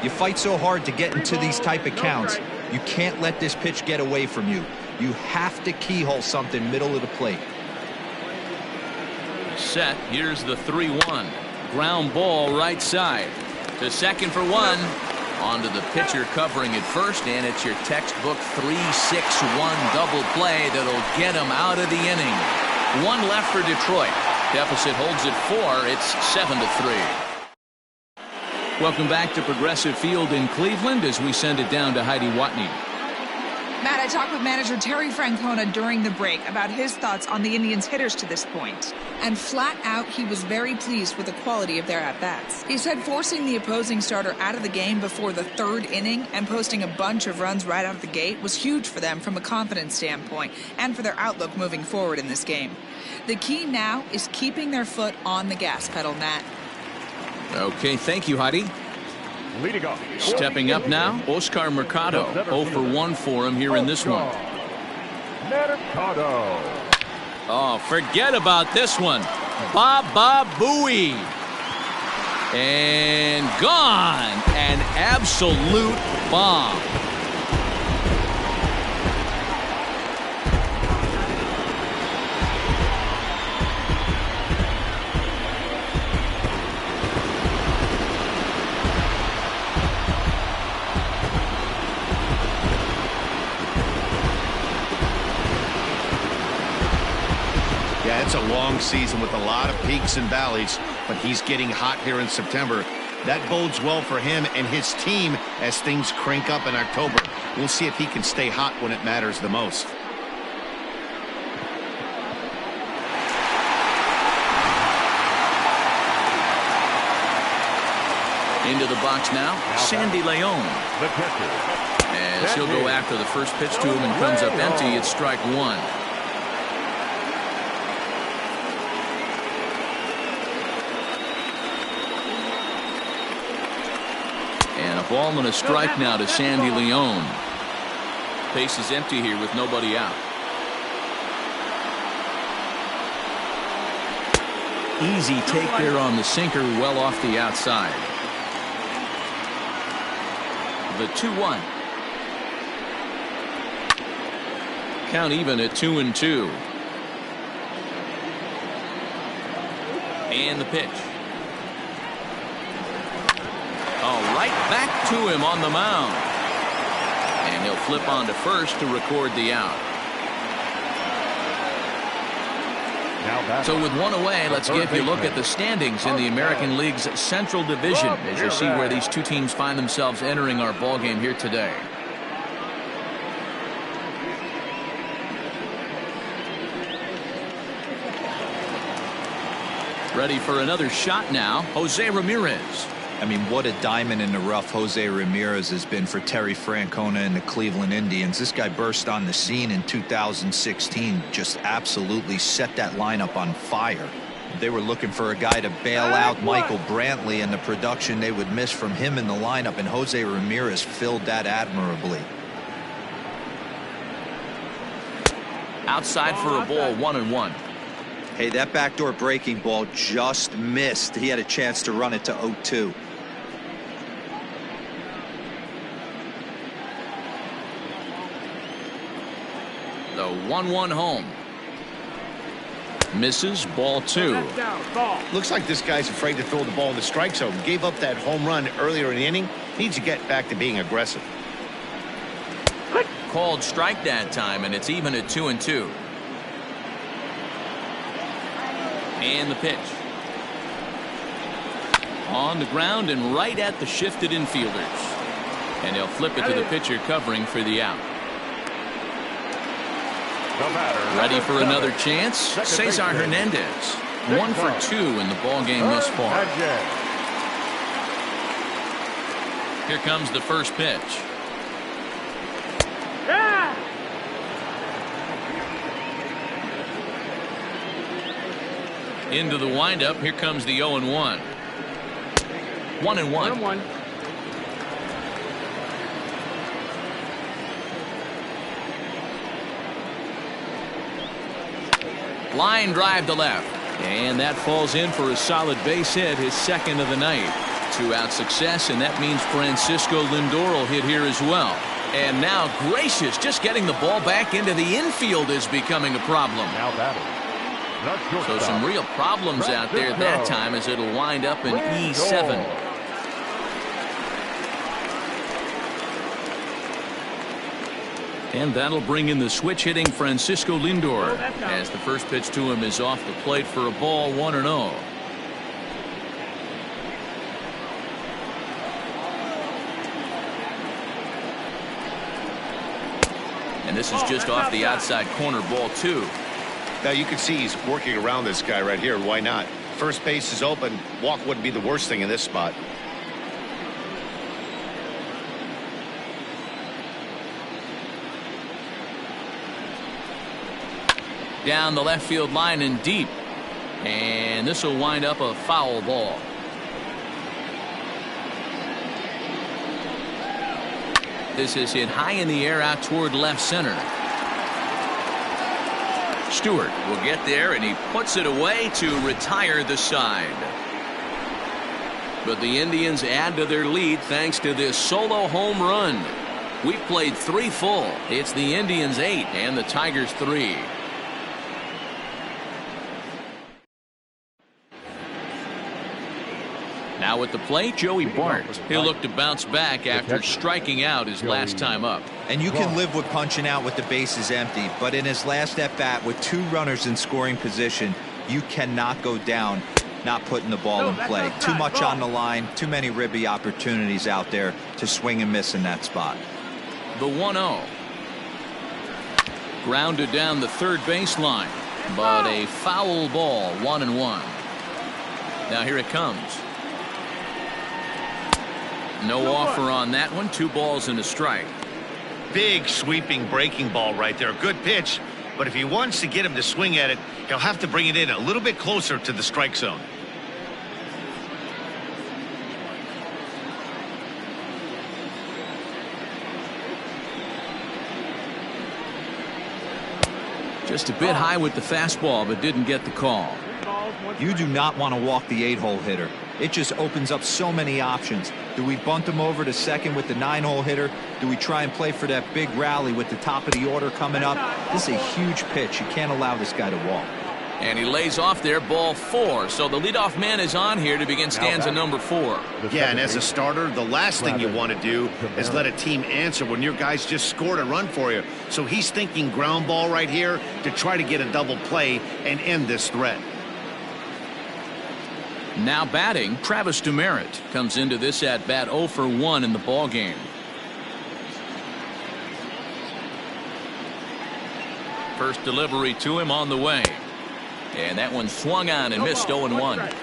[SPEAKER 4] You fight so hard to get into these type of counts. You can't let this pitch get away from you. You have to keyhole something middle of the plate.
[SPEAKER 1] Set. Here's the 3-1. Ground ball right side. To second for one. Onto the pitcher covering at first, and it's your textbook 3-6-1 double play that'll get him out of the inning. One left for Detroit. Deficit holds at 4. It's 7-3. Welcome back to Progressive Field in Cleveland as we send it down to Heidi Watney.
[SPEAKER 6] Matt, I talked with manager Terry Francona during the break about his thoughts on the Indians' hitters to this point. And flat out, he was very pleased with the quality of their at-bats. He said forcing the opposing starter out of the game before the third inning and posting a bunch of runs right out of the gate was huge for them from a confidence standpoint and for their outlook moving forward in this game. The key now is keeping their foot on the gas pedal, Matt.
[SPEAKER 1] Okay, thank you, Heidi.
[SPEAKER 3] Leading off.
[SPEAKER 1] Stepping up now, Oscar Mercado. 0 for 1 for him here in this one.
[SPEAKER 3] Mercado.
[SPEAKER 1] Oh, forget about this one. Baba Booey. And gone. An absolute bomb.
[SPEAKER 2] Yeah, it's a long season with a lot of peaks and valleys, but he's getting hot here in September. That bodes well for him and his team as things crank up in October. We'll see if he can stay hot when it matters the most.
[SPEAKER 1] Into the box now, Sandy Leon.
[SPEAKER 3] The catcher.
[SPEAKER 1] As he'll go after the first pitch to him and comes up empty, it's strike one. And a ball and a strike now to Sandy Leon. Base is empty here with nobody out. Easy take there on the sinker, well off the outside. The 2-1. Count even at 2-2. And the pitch. Oh, right back to him on the mound. And he'll flip on to first to record the out. So with one away, let's give you a look at the standings in the American League's Central Division as you see where these two teams find themselves entering our ballgame here today. Ready for another shot now, Jose Ramirez.
[SPEAKER 4] I mean, what a diamond in the rough Jose Ramirez has been for Terry Francona and the Cleveland Indians. This guy burst on the scene in 2016, just absolutely set that lineup on fire. They were looking for a guy to bail out Michael Brantley and the production they would miss from him in the lineup, and Jose Ramirez filled that admirably.
[SPEAKER 1] Outside for a ball, 1-1.
[SPEAKER 4] Hey, that backdoor breaking ball just missed. He had a chance to run it to 0-2.
[SPEAKER 1] The 1-1 home. Misses, ball 2.
[SPEAKER 2] Looks like this guy's afraid to throw the ball in the strike zone. Gave up that home run earlier in the inning. Needs to get back to being aggressive.
[SPEAKER 1] Called strike that time, and it's even at 2-2. And the pitch. On the ground and right at the shifted infielders. And they'll flip it to the pitcher covering for the out. Ready for another chance? Cesar Hernandez. 1 for 2 in the ball game thus far. Here comes the first pitch. Into the windup. Here comes the 0-1. 1-1. Line drive to left. And that falls in for a solid base hit, his second of the night. 2-out success, and that means Francisco Lindor will hit here as well. And now Gracious, just getting the ball back into the infield is becoming a problem.
[SPEAKER 3] Now batting.
[SPEAKER 1] So some real problems out there that time as it'll wind up in E7. And that'll bring in the switch-hitting Francisco Lindor as the first pitch to him is off the plate for a ball, 1-0. And this is just off the outside corner, ball 2.
[SPEAKER 2] Now you can see he's working around this guy right here. Why not? First base is open. Walk wouldn't be the worst thing in this spot.
[SPEAKER 1] Down the left field line and deep. And this will wind up a foul ball. This is hit high in the air out toward left center. Stewart will get there, and he puts it away to retire the side. But the Indians add to their lead thanks to this solo home run. We've played 3 full. It's the Indians 8 and the Tigers 3. Now at the plate, Joey Bart. He'll look to bounce back after striking out his last time up.
[SPEAKER 4] And you can live with punching out with the bases empty, but in his last at-bat with 2 runners in scoring position, you cannot go down not putting the ball in play. Too much on the line, too many ribby opportunities out there to swing and miss in that spot.
[SPEAKER 1] The 1-0. Grounded down the third baseline, but a foul ball, 1-1. Now here it comes. No offer on that one. 2 balls and a strike.
[SPEAKER 2] Big sweeping breaking ball right there. Good pitch. But if he wants to get him to swing at it, he'll have to bring it in a little bit closer to the strike zone.
[SPEAKER 1] Just a bit high with the fastball, but didn't get the call.
[SPEAKER 4] You do not want to walk the 8-hole hitter. It just opens up so many options. Do we bunt him over to second with the 9-hole hitter? Do we try and play for that big rally with the top of the order coming up? This is a huge pitch. You can't allow this guy to walk.
[SPEAKER 1] And he lays off there, ball 4. So the leadoff man is on here to begin stanza number 4.
[SPEAKER 2] Yeah, and as a starter, the last thing you want to do is let a team answer when your guys just scored a run for you. So he's thinking ground ball right here to try to get a double play and end this threat.
[SPEAKER 1] Now batting, Travis Demeritte comes into this at bat 0 for 1 in the ball game. First delivery to him on the way. And that one swung on and missed 0-1.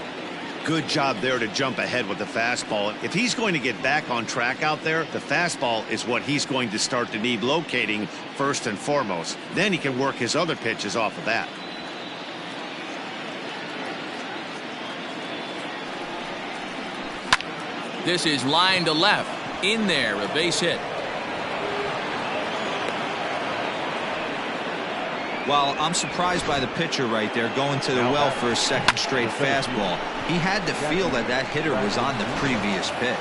[SPEAKER 2] Good job there to jump ahead with the fastball. If he's going to get back on track out there, the fastball is what he's going to start to need locating first and foremost. Then he can work his other pitches off of that.
[SPEAKER 1] This is line to left. In there, a base hit.
[SPEAKER 4] Well, I'm surprised by the pitcher right there going to the well for a second straight fastball. He had to feel that that hitter was on the previous pitch.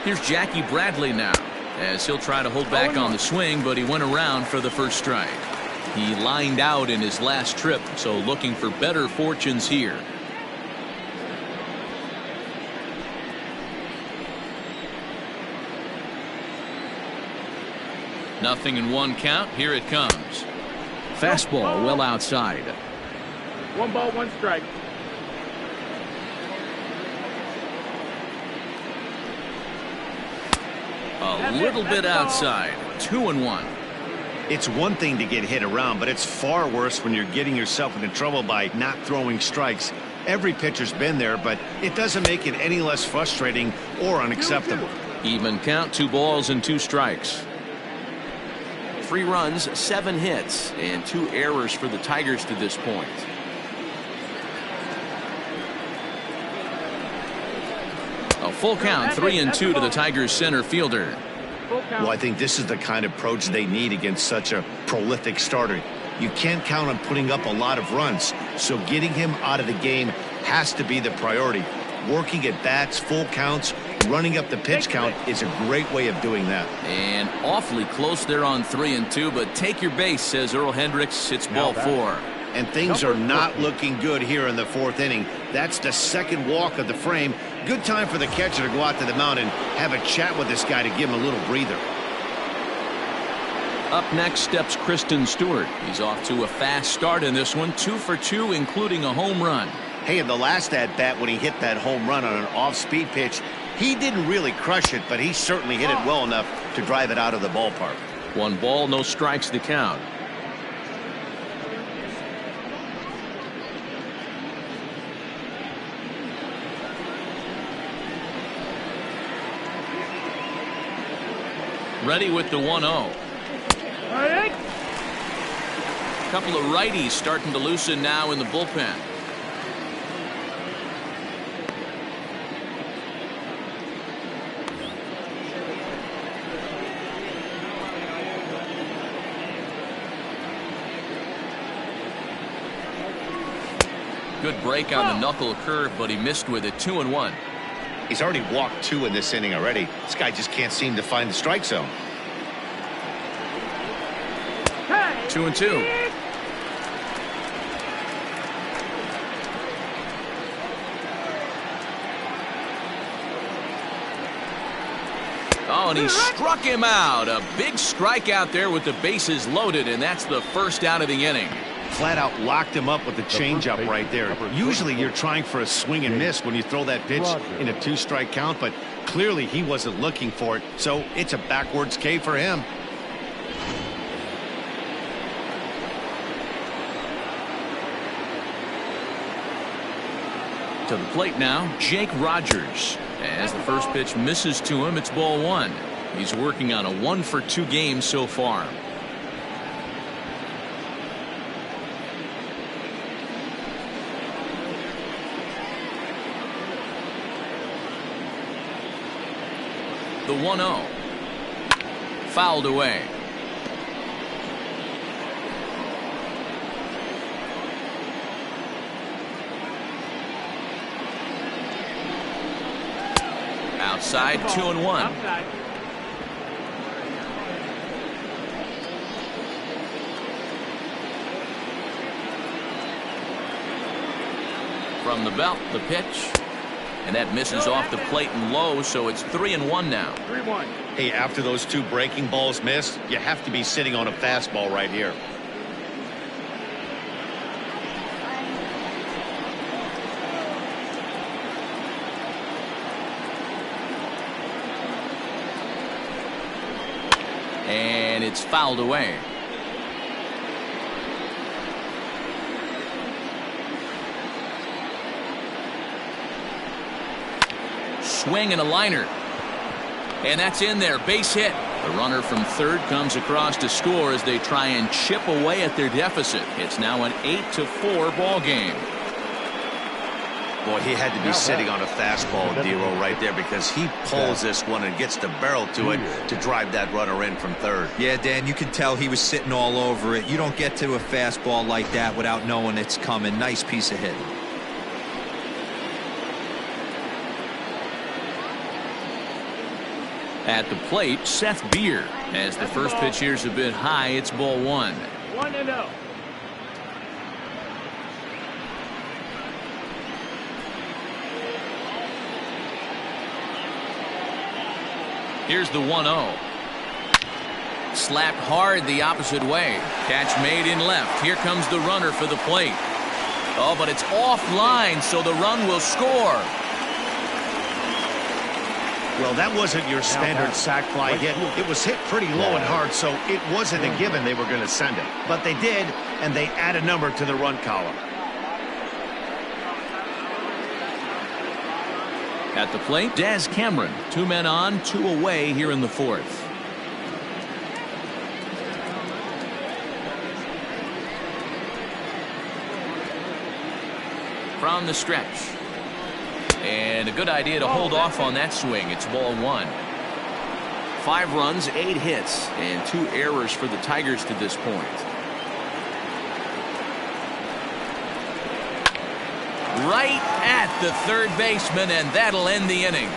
[SPEAKER 1] Here's Jackie Bradley now, as he'll try to hold back on the swing, but he went around for the first strike. He lined out in his last trip, so looking for better fortunes here. Nothing in one count. Here it comes. Fastball well outside.
[SPEAKER 5] 1 ball, 1 strike.
[SPEAKER 1] A little bit outside. 2-1.
[SPEAKER 2] It's one thing to get hit around, but it's far worse when you're getting yourself into trouble by not throwing strikes. Every pitcher's been there, but it doesn't make it any less frustrating or unacceptable.
[SPEAKER 1] Even count. 2 balls and 2 strikes. 3 runs, 7 hits, and 2 errors for the Tigers to this point. A full count, 3-2 to the Tigers center fielder.
[SPEAKER 2] Well, I think this is the kind of approach they need against such a prolific starter. You can't count on putting up a lot of runs, so getting him out of the game has to be the priority. Working at bats, full counts, running up the pitch count is a great way of doing that.
[SPEAKER 1] And awfully close there on 3-2, but take your base, says Earl Hendricks. It's ball 4.
[SPEAKER 2] And things are not looking good here in the 4th inning. That's the second walk of the frame. Good time for the catcher to go out to the mound and have a chat with this guy to give him a little breather.
[SPEAKER 1] Up next steps Kristen Stewart. He's off to a fast start in this one, 2 for 2, including a home run.
[SPEAKER 2] Hey, in the last at-bat when he hit that home run on an off-speed pitch, he didn't really crush it, but he certainly hit it well enough to drive it out of the ballpark.
[SPEAKER 1] 1 ball, no strikes to count. Ready with the 1-0. Couple of righties starting to loosen now in the bullpen. Good break on the knuckle curve, but he missed with it. 2-1.
[SPEAKER 2] He's already walked 2 in this inning already. This guy just can't seem to find the strike zone.
[SPEAKER 1] 2-2. Oh, and he struck him out. A big strikeout there with the bases loaded, and that's the first out of the inning.
[SPEAKER 2] Flat out locked him up with the changeup right there. Usually you're trying for a swing and miss when you throw that pitch in a 2-strike count, but clearly he wasn't looking for it, so it's a backwards K for him.
[SPEAKER 1] To the plate now, Jake Rogers. As the first pitch misses to him, it's ball 1. He's working on a 1 for 2 game so far. The 1-0. Fouled away. Outside, 2-1. From the belt, the pitch. And that misses off the plate and low, so it's 3-1 now.
[SPEAKER 5] 3-1.
[SPEAKER 2] Hey, after those 2 breaking balls missed, you have to be sitting on a fastball right here.
[SPEAKER 1] And it's fouled away. Swing and a liner. And that's in there. Base hit. The runner from third comes across to score as they try and chip away at their deficit. It's now an 8-4 ball game.
[SPEAKER 2] Boy, he had to be sitting on a fastball, Dero, right there, because he pulls this one and gets the barrel to it to drive that runner in from third.
[SPEAKER 4] Yeah, Dan, you can tell he was sitting all over it. You don't get to a fastball like that without knowing it's coming. Nice piece of hitting.
[SPEAKER 1] At the plate, Seth Beer. As the first pitch here's a bit high, it's ball 1.
[SPEAKER 5] 1-0.
[SPEAKER 1] Here's the 1-0. Slapped hard the opposite way. Catch made in left. Here comes the runner for the plate. Oh, but it's offline, so the run will score.
[SPEAKER 2] Well, that wasn't your standard sac fly hit. It was hit pretty low and hard, so it wasn't a given they were going to send it. But they did, and they add a number to the run column.
[SPEAKER 1] At the plate, Daz Cameron. 2 men on, 2 away here in the 4th. From the stretch. And a good idea to hold off on that swing. It's ball 1. 5 runs, 8 hits, and 2 errors for the Tigers to this point. Right at the third baseman, and that'll end the inning.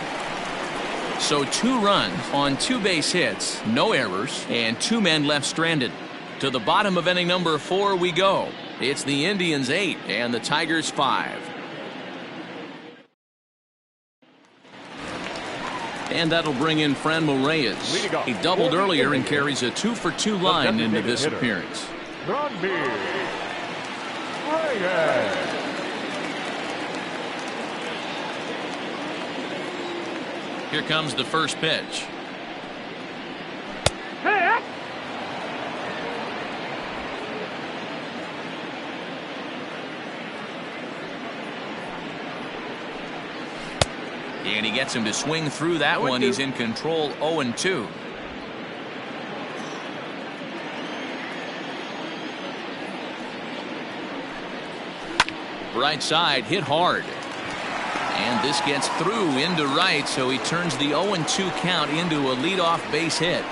[SPEAKER 1] So 2 runs on 2 base hits, no errors, and 2 men left stranded. To the bottom of inning number 4 we go. It's the Indians 8 and the Tigers 5. And that'll bring in Franmil Reyes. He doubled earlier and carries a 2-for-2 line into this appearance.
[SPEAKER 3] Franmil Reyes.
[SPEAKER 1] Here comes the first pitch.
[SPEAKER 5] Hey!
[SPEAKER 1] And he gets him to swing through that one. He's in control, 0-2. Right side, hit hard. And this gets through into right, so he turns the 0-2 count into a leadoff base hit.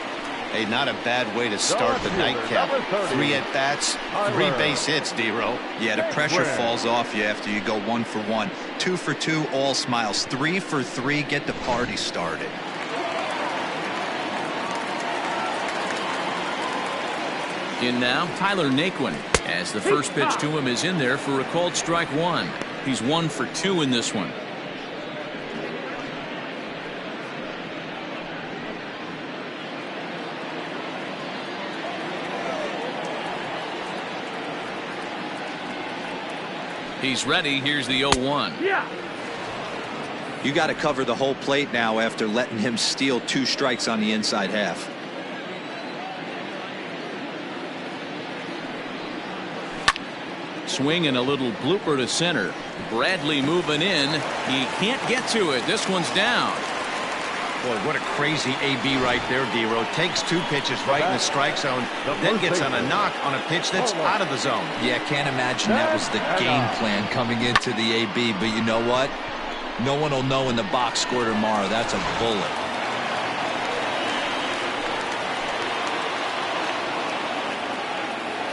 [SPEAKER 2] Hey, not a bad way to start the nightcap. 3 at-bats, 3 base hits, Dero.
[SPEAKER 4] Yeah, the pressure falls off you after you go 1 for 1. 2 for 2, all smiles. 3 for 3, get the party started.
[SPEAKER 1] In now, Tyler Naquin, as the first pitch to him is in there for a called strike 1. He's 1 for 2 in this one. He's ready. Here's the 0-1.
[SPEAKER 5] Yeah.
[SPEAKER 4] You got to cover the whole plate now after letting him steal 2 strikes on the inside half.
[SPEAKER 1] Swing and a little blooper to center. Bradley moving in. He can't get to it. This one's down.
[SPEAKER 2] Boy, what a crazy AB right there, Dero. Takes 2 pitches right in the strike zone, then gets on a knock on a pitch that's out of the zone.
[SPEAKER 4] Yeah, can't imagine that was the game plan coming into the AB, but you know what? No one will know in the box score tomorrow. That's a bullet.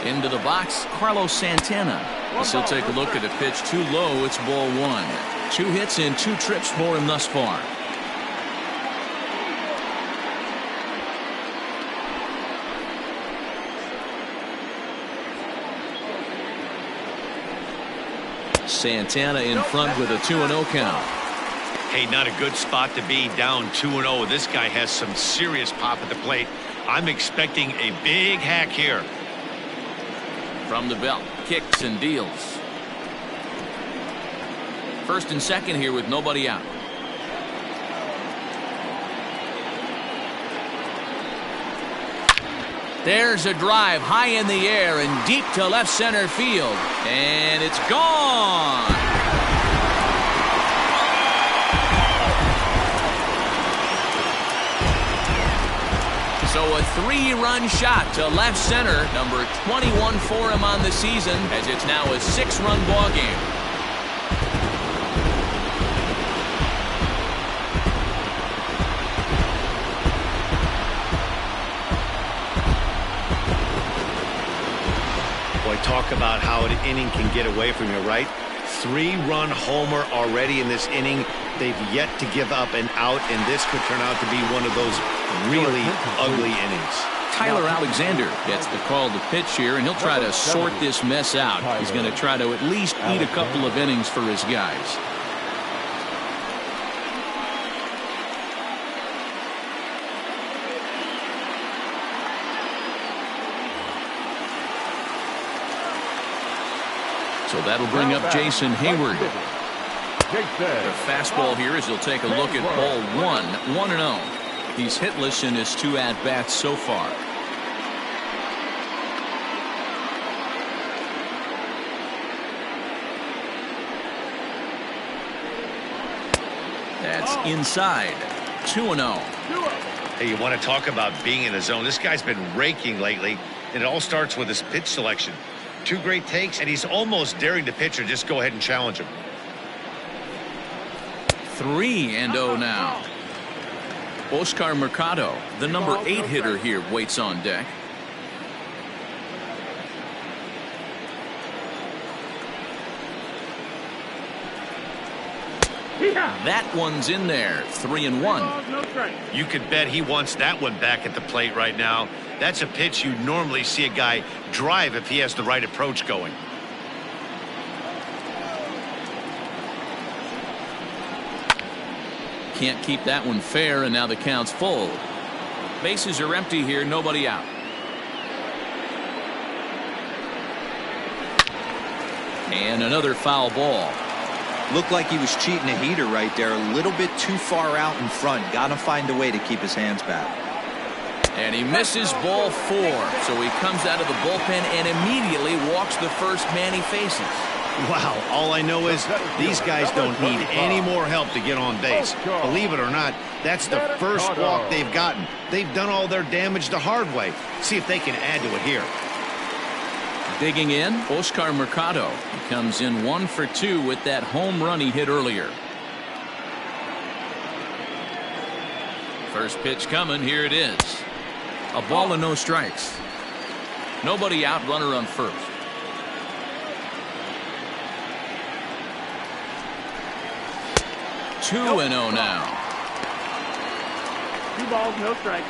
[SPEAKER 1] Into the box, Carlos Santana. As he'll take a look at a pitch too low. It's ball 1. 2 hits and 2 trips for him thus far. Santana in front with a 2-0 count.
[SPEAKER 2] Hey, not a good spot to be, down 2-0. This guy has some serious pop at the plate. I'm expecting a big hack here.
[SPEAKER 1] From the belt, kicks and deals. First and second here with nobody out. There's a drive high in the air and deep to left center field. And it's gone. So a 3-run shot to left center, number 21 for him on the season, as it's now a 6-run ball game.
[SPEAKER 2] Boy, talk about how an inning can get away from you, right? 3-run homer already in this inning. They've yet to give up an out, and this could turn out to be one of those really ugly innings.
[SPEAKER 1] Tyler Alexander gets the call to pitch here, and he'll try to sort this mess out. He's going to try to at least eat a couple of innings for his guys. So that'll bring up Jason Hayward. The fastball here as he'll take a look at ball 1-0. He's hitless in his 2 at-bats so far. That's inside. 2-0.
[SPEAKER 2] Hey, you want to talk about being in the zone? This guy's been raking lately, and it all starts with his pitch selection. 2 great takes, and he's almost daring the pitcher just go ahead and challenge him.
[SPEAKER 1] 3-0 now. Oscar Mercado, the number 8 hitter here, waits on deck. That one's in there. 3-1.
[SPEAKER 2] You could bet he wants that one back at the plate right now. That's a pitch you normally see a guy drive if he has the right approach going.
[SPEAKER 1] Can't keep that one fair, and now the count's full. Bases are empty here, nobody out. And another foul ball.
[SPEAKER 4] Looked like he was cheating a heater right there. A little bit too far out in front. Got to find a way to keep his hands back.
[SPEAKER 1] And he misses ball 4. So he comes out of the bullpen and immediately walks the first man he faces.
[SPEAKER 2] Wow, all I know is these guys don't need any more help to get on base. Believe it or not, that's the first walk they've gotten. They've done all their damage the hard way. See if they can add to it here.
[SPEAKER 1] Digging in, Oscar Mercado. He comes in 1 for 2 with that home run he hit earlier. First pitch coming, here it is. A ball and no strikes. Nobody out, runner on first. Two and 0 now.
[SPEAKER 5] 2 balls, no strikes.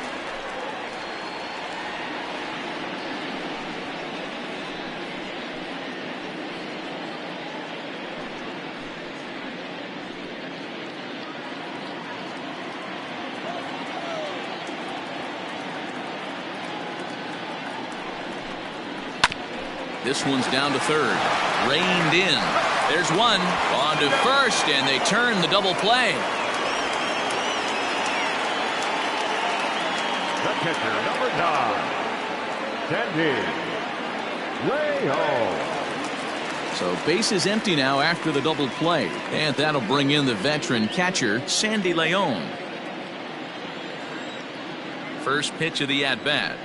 [SPEAKER 1] This one's down to third. Reined in. There's one. On to first, and they turn the double play.
[SPEAKER 3] The catcher, number 9, Sandy León.
[SPEAKER 1] So base is empty now after the double play. And that'll bring in the veteran catcher, Sandy León. First pitch of the at-bat.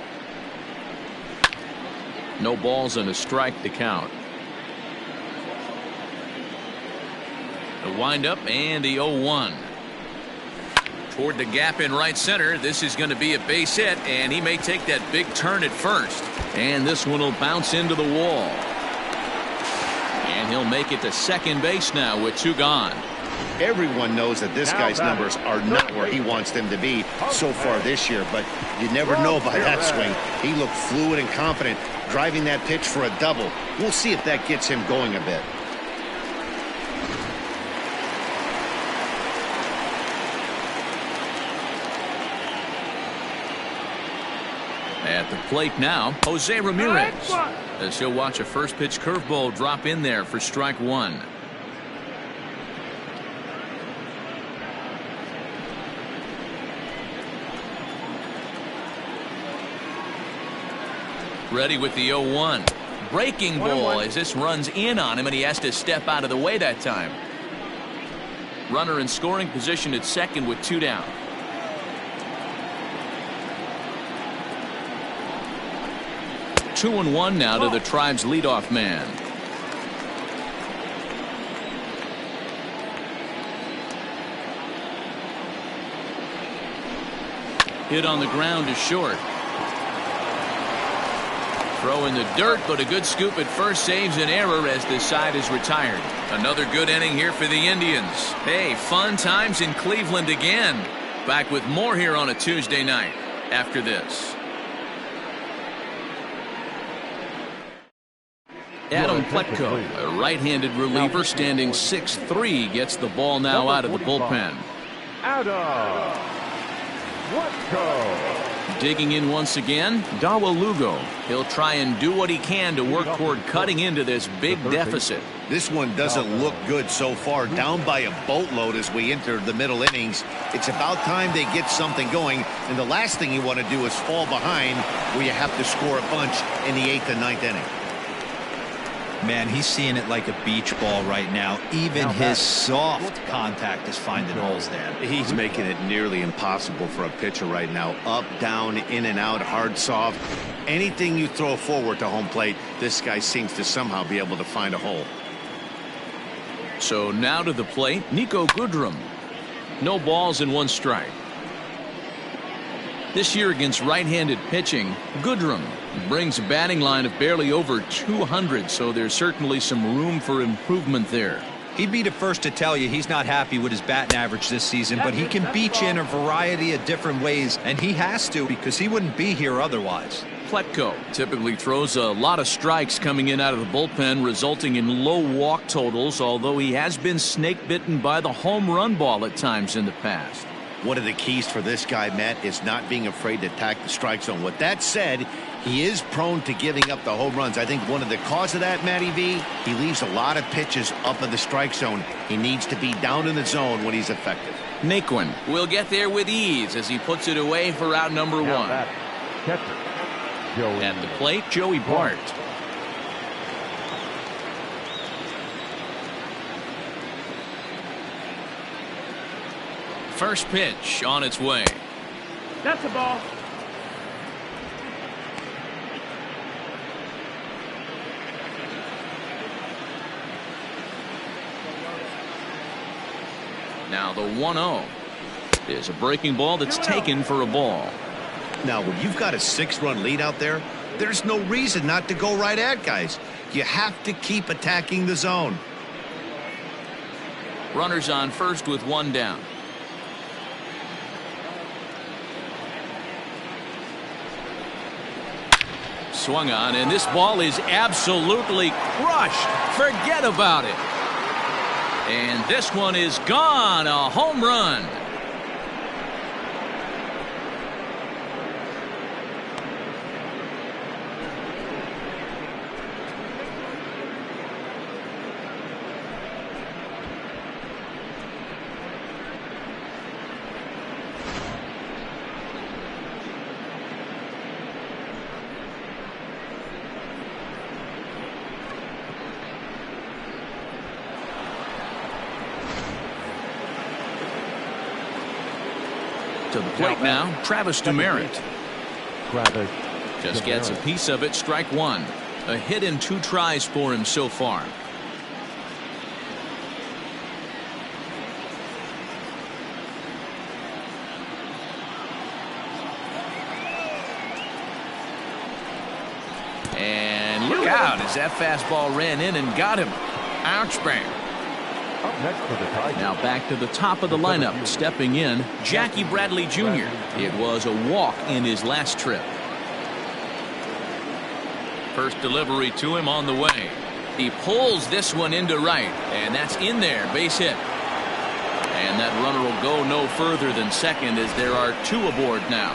[SPEAKER 1] No balls and a strike to count. The windup and the 0-1. Toward the gap in right center. This is going to be a base hit, and he may take that big turn at first. And this one will bounce into the wall. And he'll make it to second base now with 2 gone.
[SPEAKER 2] Everyone knows that this guy's numbers are not where he wants them to be so far this year, but you never know by that swing. He looked fluid and confident, driving that pitch for a double. We'll see if that gets him going a bit.
[SPEAKER 1] At the plate now, Jose Ramirez, as he'll watch a first pitch curveball drop in there for strike 1. Ready with the 0-1. Breaking ball as this runs in on him, and he has to step out of the way that time. Runner in scoring position at second with 2 down. Two and 1 now to the Tribe's leadoff man. Hit on the ground is short. Throw in the dirt, but a good scoop at first saves an error as this side is retired. Another good inning here for the Indians. Hey, fun times in Cleveland again. Back with more here on a Tuesday night after this. Adam Pletka, a right-handed reliever standing 6'3", gets the ball now out of the bullpen.
[SPEAKER 3] Adam Pletka.
[SPEAKER 1] Digging in once again, Dawa Lugo. He'll try and do what he can to work toward cutting into this big deficit.
[SPEAKER 2] This one doesn't look good so far. Down by a boatload as we enter the middle innings. It's about time they get something going. And the last thing you want to do is fall behind where you have to score a bunch in the 8th and 9th inning.
[SPEAKER 4] Man, he's seeing it like a beach ball right now. Even his soft contact is finding holes there.
[SPEAKER 2] He's making it nearly impossible for a pitcher right now. Up, down, in and out, hard, soft. Anything you throw forward to home plate, this guy seems to somehow be able to find a hole.
[SPEAKER 1] So now to the plate, Niko Goodrum. No balls and 1 strike. This year against right-handed pitching, Goodrum brings a batting line of barely over 200, so there's certainly some room for improvement there.
[SPEAKER 4] He'd be the first to tell you he's not happy with his batting average this season, but he can beat you in a variety of different ways, and he has to because he wouldn't be here otherwise.
[SPEAKER 1] Pletka typically throws a lot of strikes coming in out of the bullpen, resulting in low walk totals, although he has been snake-bitten by the home run ball at times in the past.
[SPEAKER 2] One of the keys for this guy, Matt, is not being afraid to attack the strike zone. With that said, he is prone to giving up the home runs. I think one of the cause of that, Matty V, he leaves a lot of pitches up in the strike zone. He needs to be down in the zone when he's effective.
[SPEAKER 1] Naquin will get there with ease as he puts it away for out number 1.
[SPEAKER 3] Catcher, Joey.
[SPEAKER 1] At the plate, Joey Bart. First pitch on its way.
[SPEAKER 5] That's a ball.
[SPEAKER 1] Now the 1-0 is a breaking ball that's taken for a ball.
[SPEAKER 2] Now, when you've got a 6-run lead out there, there's no reason not to go right at guys. You have to keep attacking the zone.
[SPEAKER 1] Runners on first with 1 down. Swung on, and this ball is absolutely crushed. Forget about it. And this one is gone. A home run. To the plate now, Travis Demeritte.
[SPEAKER 3] Travis
[SPEAKER 1] Just gets a piece of it, strike 1. A hit in 2 tries for him so far. And look out as that fastball ran in and got him. Ouch, bang.
[SPEAKER 3] Up next for the Tigers.
[SPEAKER 1] Now back to the top of the lineup. Stepping in, Jackie Bradley Jr. It was a walk in his last trip. First delivery to him on the way. He pulls this one into right, and that's in there, base hit. And that runner will go no further than second as there are 2 aboard now.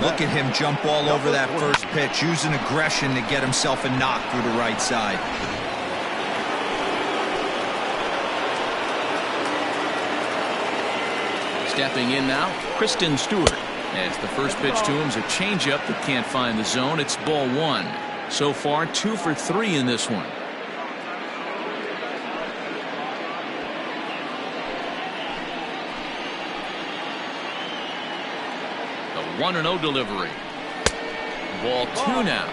[SPEAKER 4] Look at him jump all over that first pitch, using aggression to get himself a knock through the right side.
[SPEAKER 1] Stepping in now, Kristen Stewart. As the first pitch to him is a changeup that can't find the zone. It's ball 1. So far, 2 for 3 in this one. The 1-0 delivery. Ball 2 now.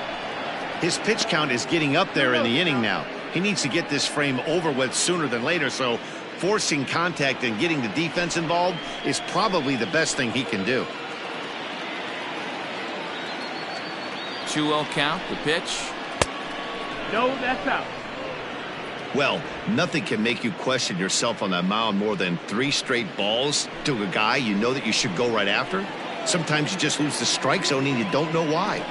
[SPEAKER 2] His pitch count is getting up there in the inning now. He needs to get this frame over with sooner than later, so forcing contact and getting the defense involved is probably the best thing he can do.
[SPEAKER 1] 2-0 count. The pitch.
[SPEAKER 5] No, that's out.
[SPEAKER 2] Well, nothing can make you question yourself on that mound more than 3 straight balls to a guy you know that you should go right after. Sometimes you just lose the strike zone and you don't know why.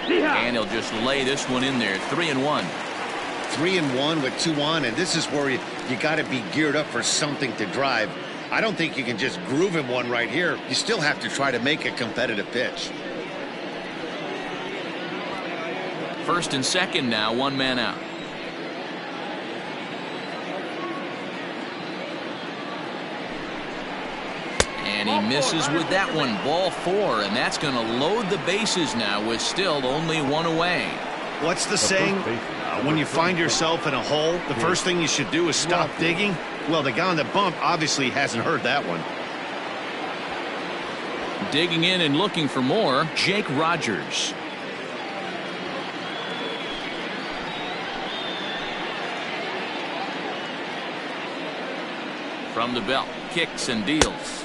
[SPEAKER 1] And he'll just lay this one in there. 3-1.
[SPEAKER 2] 3-1 with 2 on, and this is where you got to be geared up for something to drive. I don't think you can just groove him one right here. You still have to try to make a competitive pitch.
[SPEAKER 1] First and second now, 1 man out. And he misses with that one. Ball 4, and that's going to load the bases now with still only 1 away.
[SPEAKER 2] What's the saying? When you find yourself in a hole, the first thing you should do is stop digging. Well, the guy on the bump obviously hasn't heard that one.
[SPEAKER 1] Digging in and looking for more, Jake Rogers. From the belt, kicks and deals.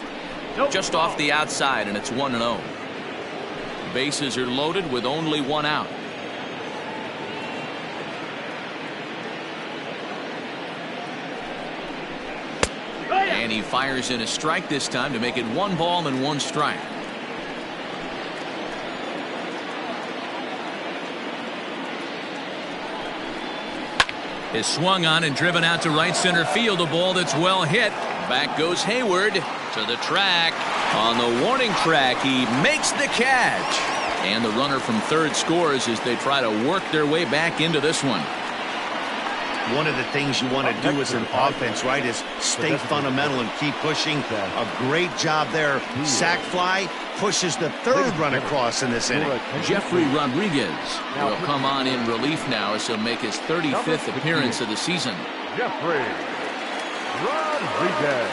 [SPEAKER 1] Just off the outside, and it's 1-0. Bases are loaded with only 1 out. And he fires in a strike this time to make it 1 ball and 1 strike. Is swung on and driven out to right center field. A ball that's well hit. Back goes Hayward to the track. On the warning track, he makes the catch. And the runner from third scores as they try to work their way back into this one.
[SPEAKER 2] One of the things you want to do as an offense, right, is stay fundamental and keep pushing. A great job there. Sac fly pushes the 3rd run across in this inning.
[SPEAKER 1] Jeffrey Rodriguez will come on in relief now as he'll make his 35th appearance of the season.
[SPEAKER 3] Jeffrey Rodriguez.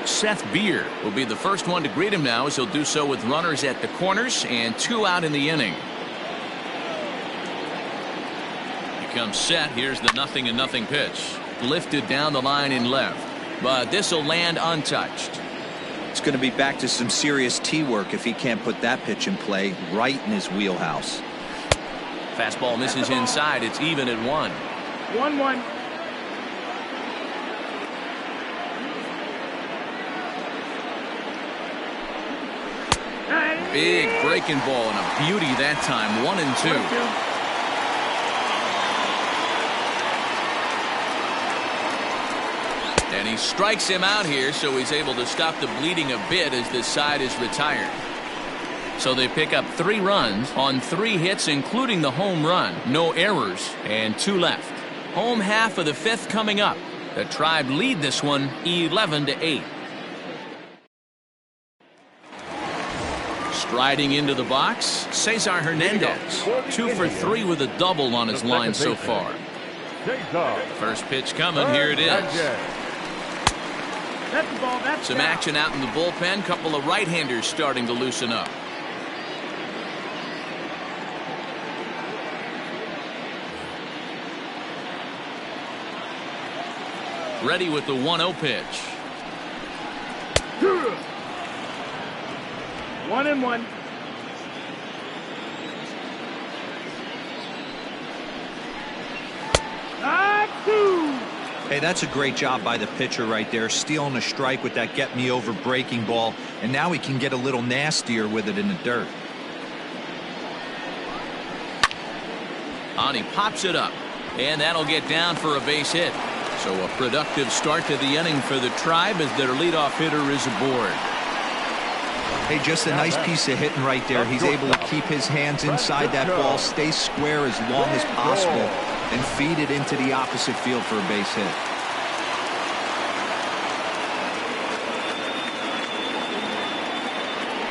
[SPEAKER 1] Seth Beer will be the first one to greet him now as he'll do so with runners at the corners and 2 out in the inning. He comes set. Here's the 0-0 pitch. Lifted down the line in left, but this will land untouched.
[SPEAKER 4] It's going to be back to some serious tee work if he can't put that pitch in play right in his wheelhouse.
[SPEAKER 1] Fastball misses inside. It's even at 1.
[SPEAKER 5] 1-1.
[SPEAKER 1] Big breaking ball and a beauty that time. 1-2. And he strikes him out here, so he's able to stop the bleeding a bit as this side is retired. So they pick up 3 runs on 3 hits, including the home run. No errors and 2 left. Home half of the 5th coming up. The Tribe lead this one 11-8. Striding into the box, Cesar Hernandez. 2 for 3 with a double on his line so far. First pitch coming. Here it is.
[SPEAKER 5] That's the ball. That's
[SPEAKER 1] some action out in the bullpen. Couple of right-handers starting to loosen up. Ready with the 1-0 pitch.
[SPEAKER 5] 1-1.
[SPEAKER 4] Hey, that's a great job by the pitcher right there, stealing a strike with that get-me-over breaking ball, and now he can get a little nastier with it in the dirt.
[SPEAKER 1] On he pops it up, and that'll get down for a base hit. So a productive start to the inning for the Tribe as their leadoff hitter is aboard.
[SPEAKER 4] Hey, just a nice piece of hitting right there. He's able to keep his hands inside that ball, stay square as long as possible, and feed it into the opposite field for a base hit.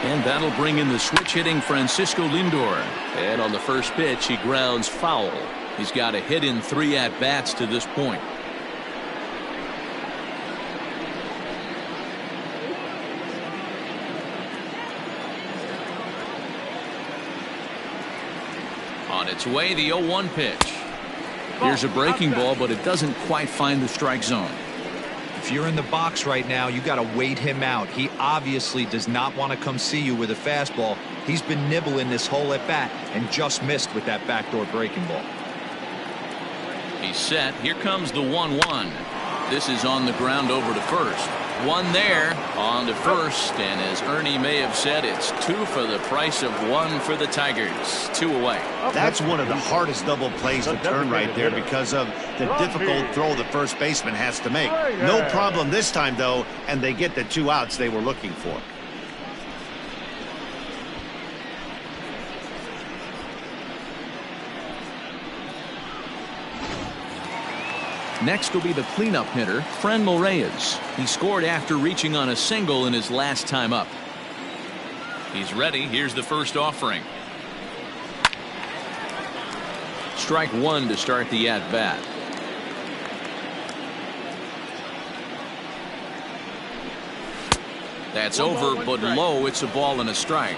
[SPEAKER 1] And that'll bring in the switch-hitting Francisco Lindor. And on the first pitch, he grounds foul. He's got a hit in 3 at-bats to this point. On its way, the 0-1 pitch. Here's a breaking ball, but it doesn't quite find the strike zone.
[SPEAKER 4] If you're in the box right now, you got to wait him out. He obviously does not want to come see you with a fastball. He's been nibbling this whole at bat and just missed with that backdoor breaking ball.
[SPEAKER 1] He's set. Here comes the 1-1. This is on the ground over to first. One there on to first, and as Ernie may have said, it's 2 for the price of 1 for the Tigers. 2 away.
[SPEAKER 2] That's one of the hardest double plays to turn right there because of the difficult throw the first baseman has to make. No problem this time, though, and they get the 2 outs they were looking for.
[SPEAKER 1] Next will be the cleanup hitter, Franmil Reyes. He scored after reaching on a single in his last time up. He's ready. Here's the first offering. Strike 1 to start the at-bat. That's over, but low. It's a ball and a strike.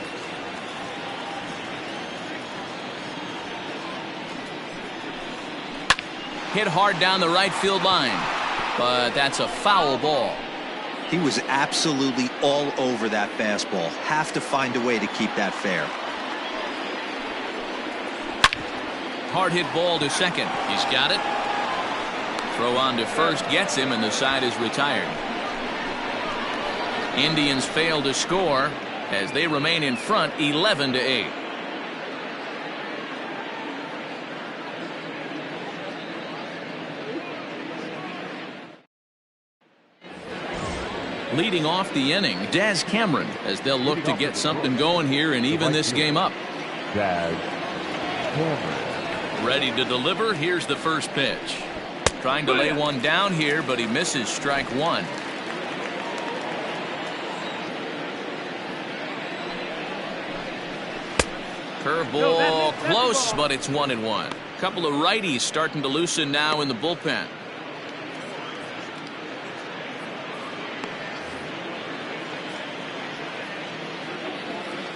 [SPEAKER 1] Hit hard down the right field line, but that's a foul ball.
[SPEAKER 4] He was absolutely all over that fastball. Have to find a way to keep that fair.
[SPEAKER 1] Hard hit ball to second. He's got it. Throw on to first gets him, and the side is retired. Indians fail to score as they remain in front 11-8. Leading off the inning, Daz Cameron, as they'll look to get something going here and even this game up.
[SPEAKER 3] Daz Cameron.
[SPEAKER 1] Ready to deliver. Here's the first pitch. Trying to lay one down here, but he misses strike 1. Curveball close, but it's 1-1. Couple of righties starting to loosen now in the bullpen.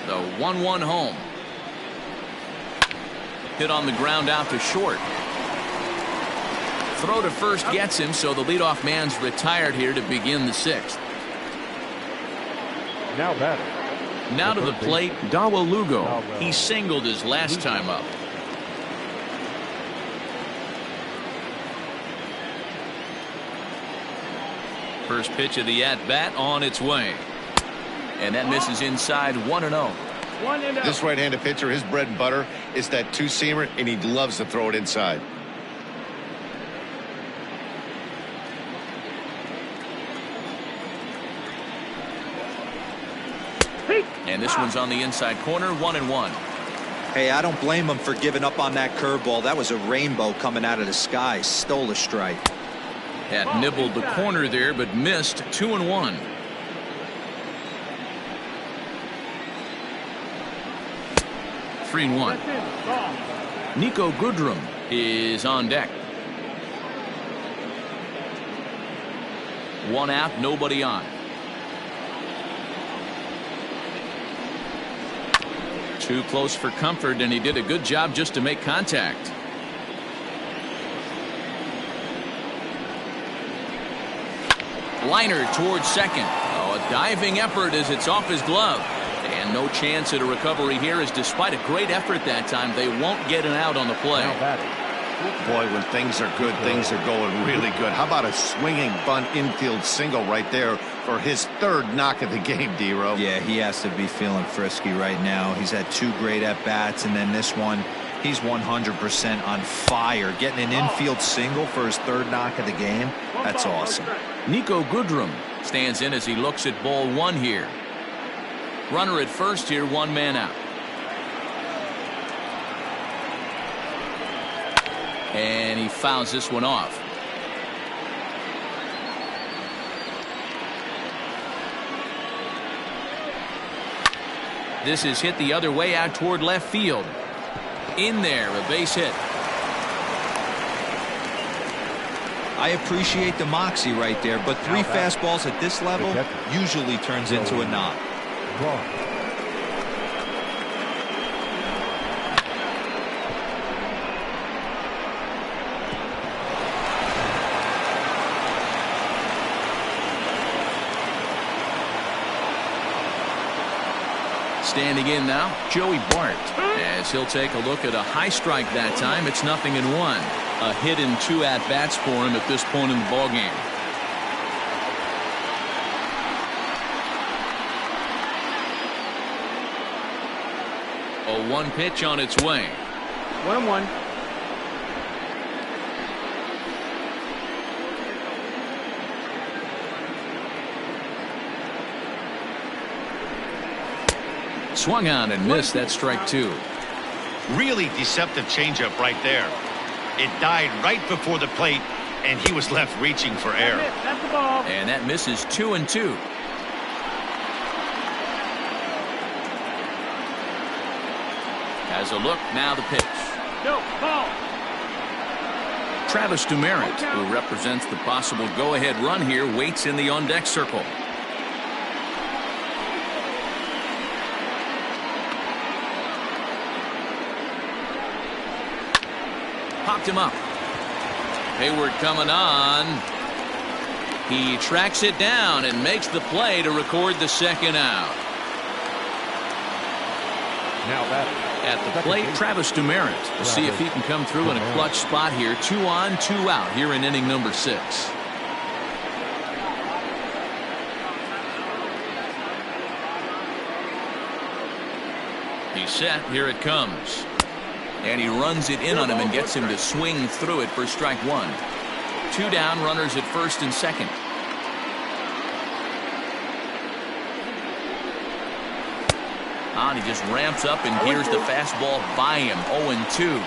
[SPEAKER 1] The 1-1 home. Hit on the ground out to short. Throw to first gets him, so the leadoff man's retired here to begin the 6th.
[SPEAKER 3] Now batting.
[SPEAKER 1] Now to the plate, Dawa Lugo. He singled his last time up. First pitch of the at-bat on its way. And that misses inside 1-0.
[SPEAKER 2] This right-handed pitcher, his bread and butter is that 2-seamer, and he loves to throw it inside.
[SPEAKER 1] And this one's on the inside corner, 1-1.
[SPEAKER 4] Hey, I don't blame him for giving up on that curveball. That was a rainbow coming out of the sky. Stole a strike.
[SPEAKER 1] Had nibbled the corner there, but missed. 2-1. (3-1). Niko Goodrum is on deck. 1 out, nobody on. Too close for comfort, and he did a good job just to make contact. Liner towards second. Oh, a diving effort as it's off his glove. And no chance at a recovery here, as despite a great effort that time, they won't get an out on the play.
[SPEAKER 2] Boy, when things are good, things are going really good. How about a swinging bunt infield single right there for his 3rd knock of the game, D-Row?
[SPEAKER 4] Yeah, he has to be feeling frisky right now. He's had 2 great at-bats, and then this one, he's 100% on fire. Getting an infield single for his 3rd knock of the game, that's awesome.
[SPEAKER 1] Niko Goodrum stands in as he looks at ball 1 here. Runner at first here, 1 man out. And he fouls this one off. This is hit the other way out toward left field. In there, a base hit.
[SPEAKER 4] I appreciate the moxie right there, but 3 fastballs at this level usually turns into a knock.
[SPEAKER 1] Standing in now, Joey Bart. As he'll take a look at a high strike that time, it's 0-1. A hit and 2 at-bats for him at this point in the ballgame. A 1 pitch on its way.
[SPEAKER 5] 1-1.
[SPEAKER 1] Swung on and missed. That strike 2.
[SPEAKER 2] Really deceptive changeup right there. It died right before the plate, and he was left reaching for air.
[SPEAKER 5] That's the ball.
[SPEAKER 1] And that misses 2-2. Has a look, now the pitch.
[SPEAKER 5] No, ball.
[SPEAKER 1] Travis Demeritte, who represents the possible go-ahead run here, waits in the on-deck circle. Popped him up. Hayward coming on. He tracks it down and makes the play to record the second out.
[SPEAKER 3] Now batting.
[SPEAKER 1] At the plate, Travis Demeritte. We'll see if he can come through in a clutch spot here. 2 on, 2 out here in inning number 6. He's set. Here it comes. And he runs it in on him and gets him to swing through it for strike 1. 2 down, runners at first and second. On, he just ramps up and hears the fastball by him. 0-2.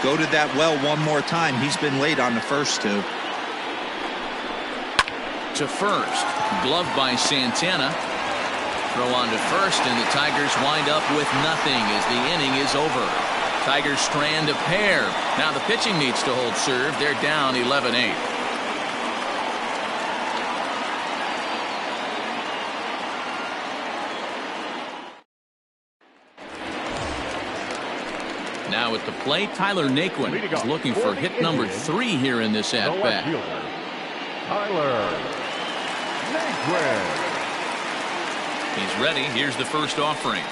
[SPEAKER 4] Go to that well one more time. He's been late on the first 2.
[SPEAKER 1] To first. Gloved by Santana. Throw on to first, and the Tigers wind up with nothing as the inning is over. Tigers strand a pair. Now the pitching needs to hold serve. They're down 11-8. Now at the plate, Tyler Naquin is looking for hit number 3 here in this at-bat.
[SPEAKER 3] Tyler Naquin.
[SPEAKER 1] He's ready. Here's the first offering.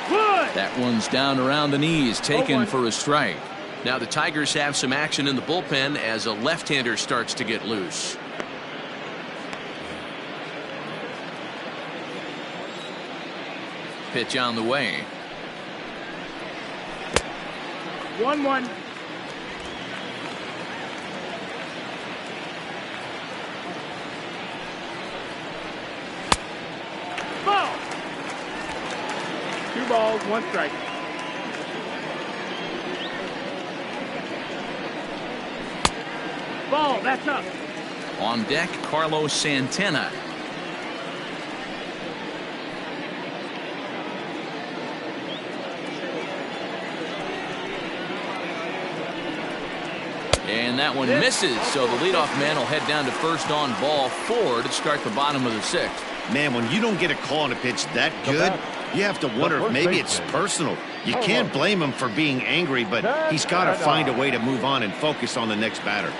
[SPEAKER 5] Good.
[SPEAKER 1] That one's down around the knees, taken for a strike. Now the Tigers have some action in the bullpen as a left-hander starts to get loose. Pitch on the way.
[SPEAKER 5] 1-1. Ball. 2 balls, 1 strike. Ball, that's up.
[SPEAKER 1] On deck, Carlos Santana. And that one misses, so the leadoff man will head down to first on ball 4 to start the bottom of the 6th.
[SPEAKER 2] Man, when you don't get a call on a pitch that good, you have to wonder if maybe it's personal. You can't blame him for being angry, but he's got to find a way to move on and focus on the next batter.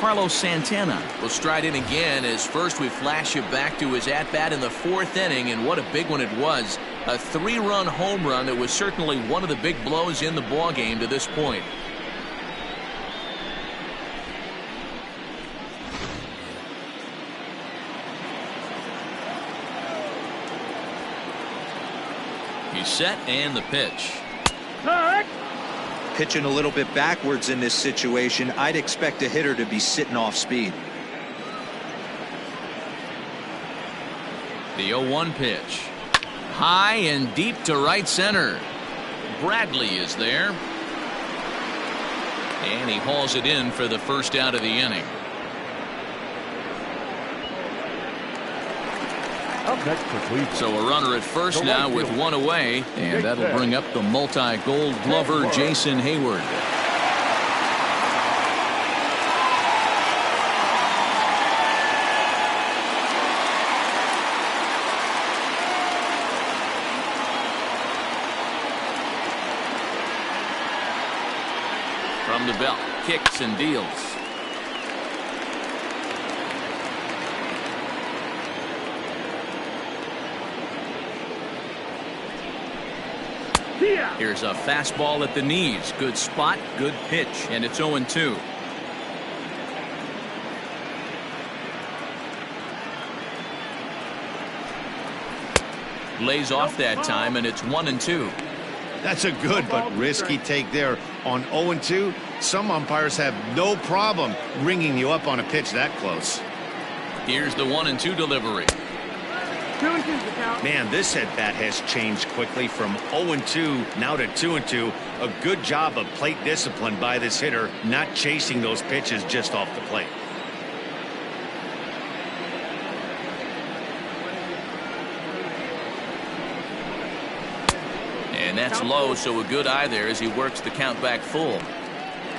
[SPEAKER 1] Carlos Santana will stride in again as first we flash you back to his at-bat in the 4th inning, and what a big one it was. A 3-run home run that was certainly one of the big blows in the ballgame to this point. He's set, and the pitch.
[SPEAKER 5] Correct.
[SPEAKER 4] Pitching a little bit backwards in this situation. I'd expect a hitter to be sitting off speed.
[SPEAKER 1] The 0-1 pitch. High and deep to right center. Bradley is there. And he hauls it in for the first out of the inning. So a runner at first now with 1 away, and that'll bring up the multi-gold glover Jason Hayward. From the belt, kicks and deals.
[SPEAKER 5] Yeah.
[SPEAKER 1] Here's a fastball at the knees. Good spot, good pitch, and it's 0-2. Lays off that time, and it's 1-2.
[SPEAKER 2] That's a good but risky take there on 0-2. Some umpires have no problem ringing you up on a pitch that close.
[SPEAKER 1] Here's the 1-2 delivery.
[SPEAKER 5] 2-2's the count.
[SPEAKER 2] Man, this at-bat has changed quickly from 0-2 now to 2-2. A good job of plate discipline by this hitter, not chasing those pitches just off the plate.
[SPEAKER 1] And that's low, so a good eye there as he works the count back full.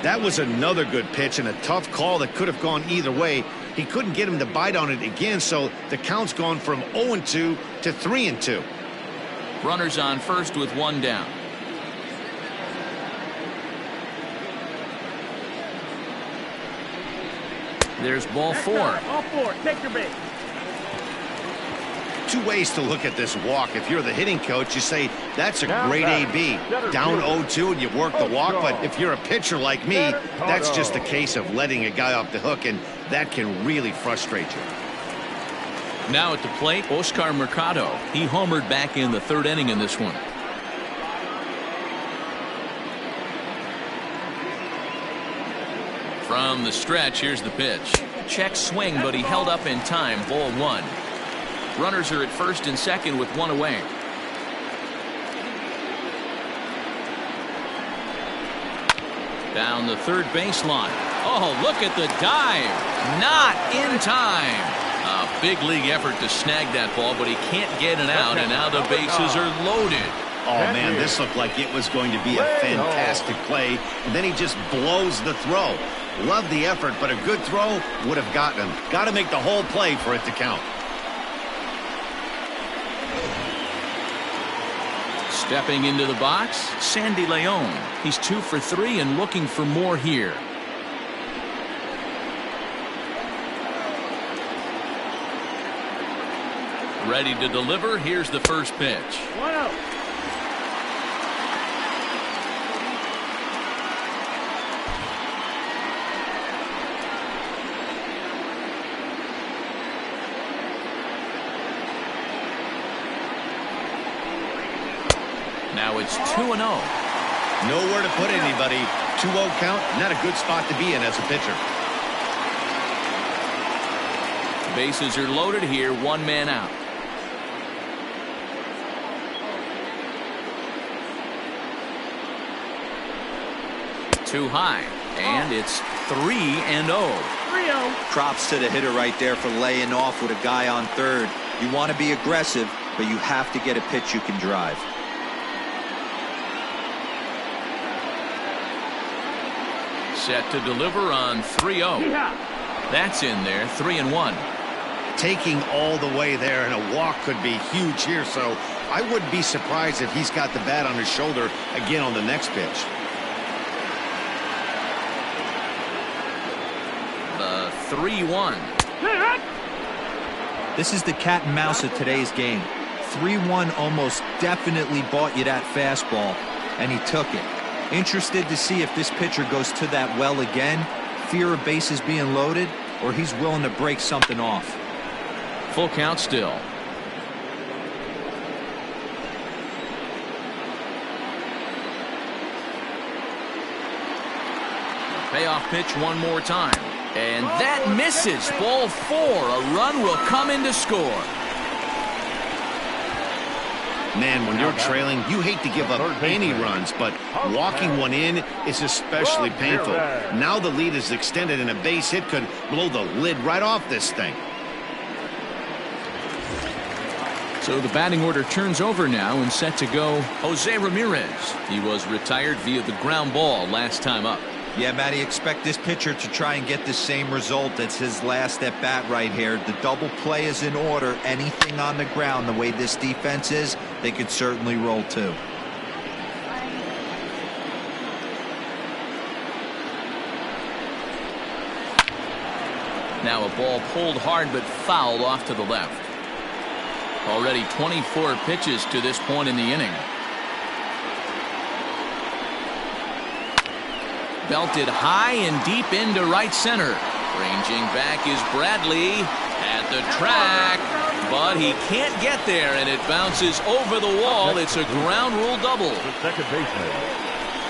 [SPEAKER 2] That was another good pitch and a tough call that could have gone either way. He couldn't get him to bite on it again, so the count's gone from 0-2 to 3-2.
[SPEAKER 1] Runners on first with one down. There's ball four.
[SPEAKER 5] All four. Take your base.
[SPEAKER 2] Two ways to look at this walk. If you're the hitting coach, you say that's a great AB. Down 0-2 and you work the walk, but if you're a pitcher like me, that's just a case of letting a guy off the hook, and that can really frustrate you.
[SPEAKER 1] Now at the plate, Oscar Mercado. He homered back in the third inning in this one. From the stretch, here's the pitch. Check swing, but he held up in time. Ball one. Runners are at first and second with one away. Down the third baseline. Oh, look at the dive. Not in time. A big league effort to snag that ball, but he can't get it out, and now the bases are loaded.
[SPEAKER 2] Oh, man, this looked like it was going to be a fantastic play, and then he just blows the throw. Love the effort, but a good throw would have gotten him. Got to make the whole play for it to count.
[SPEAKER 1] Stepping into the box, Sandy Leon. He's 2 for 3 and looking for more here. Ready to deliver. Here's the first pitch.
[SPEAKER 5] 1-0.
[SPEAKER 1] Now it's 2-0.
[SPEAKER 2] Nowhere to put anybody. 2-0 count, not a good spot to be in as a pitcher.
[SPEAKER 1] Bases are loaded here, one man out. Too high, and it's 3-0.
[SPEAKER 5] 3-0.
[SPEAKER 4] Props to the hitter right there for laying off with a guy on third. You want to be aggressive, but you have to get a pitch you can drive.
[SPEAKER 1] Set to deliver on 3-0. That's in there, 3-1.
[SPEAKER 2] Taking all the way there, and a walk could be huge here, so I wouldn't be surprised if he's got the bat on his shoulder again on the next pitch.
[SPEAKER 1] The 3-1.
[SPEAKER 4] This is the cat and mouse of today's game. 3-1 almost definitely bought you that fastball, and he took it. Interested to see if this pitcher goes to that well again, fear of bases being loaded, or he's willing to break something off.
[SPEAKER 1] Full count still. Payoff pitch one more time. And that misses. Ball four. A run will come in to score.
[SPEAKER 2] Man, when you're trailing, you hate to give up any runs, but walking one in is especially painful. Now the lead is extended, and a base hit could blow the lid right off this thing.
[SPEAKER 1] So the batting order turns over now and set to go Jose Ramirez. He was retired via the ground ball last time up.
[SPEAKER 4] Yeah, Matty, expect this pitcher to try and get the same result as his last at bat right here. The double play is in order. Anything on the ground, the way this defense is, they could certainly roll too.
[SPEAKER 1] Now a ball pulled hard but fouled off to the left. Already 24 pitches to this point in the inning. Belted high and deep into right center. Ranging back is Bradley at the track, but he can't get there, and it bounces over the wall. It's a ground rule double.
[SPEAKER 3] The second baseman.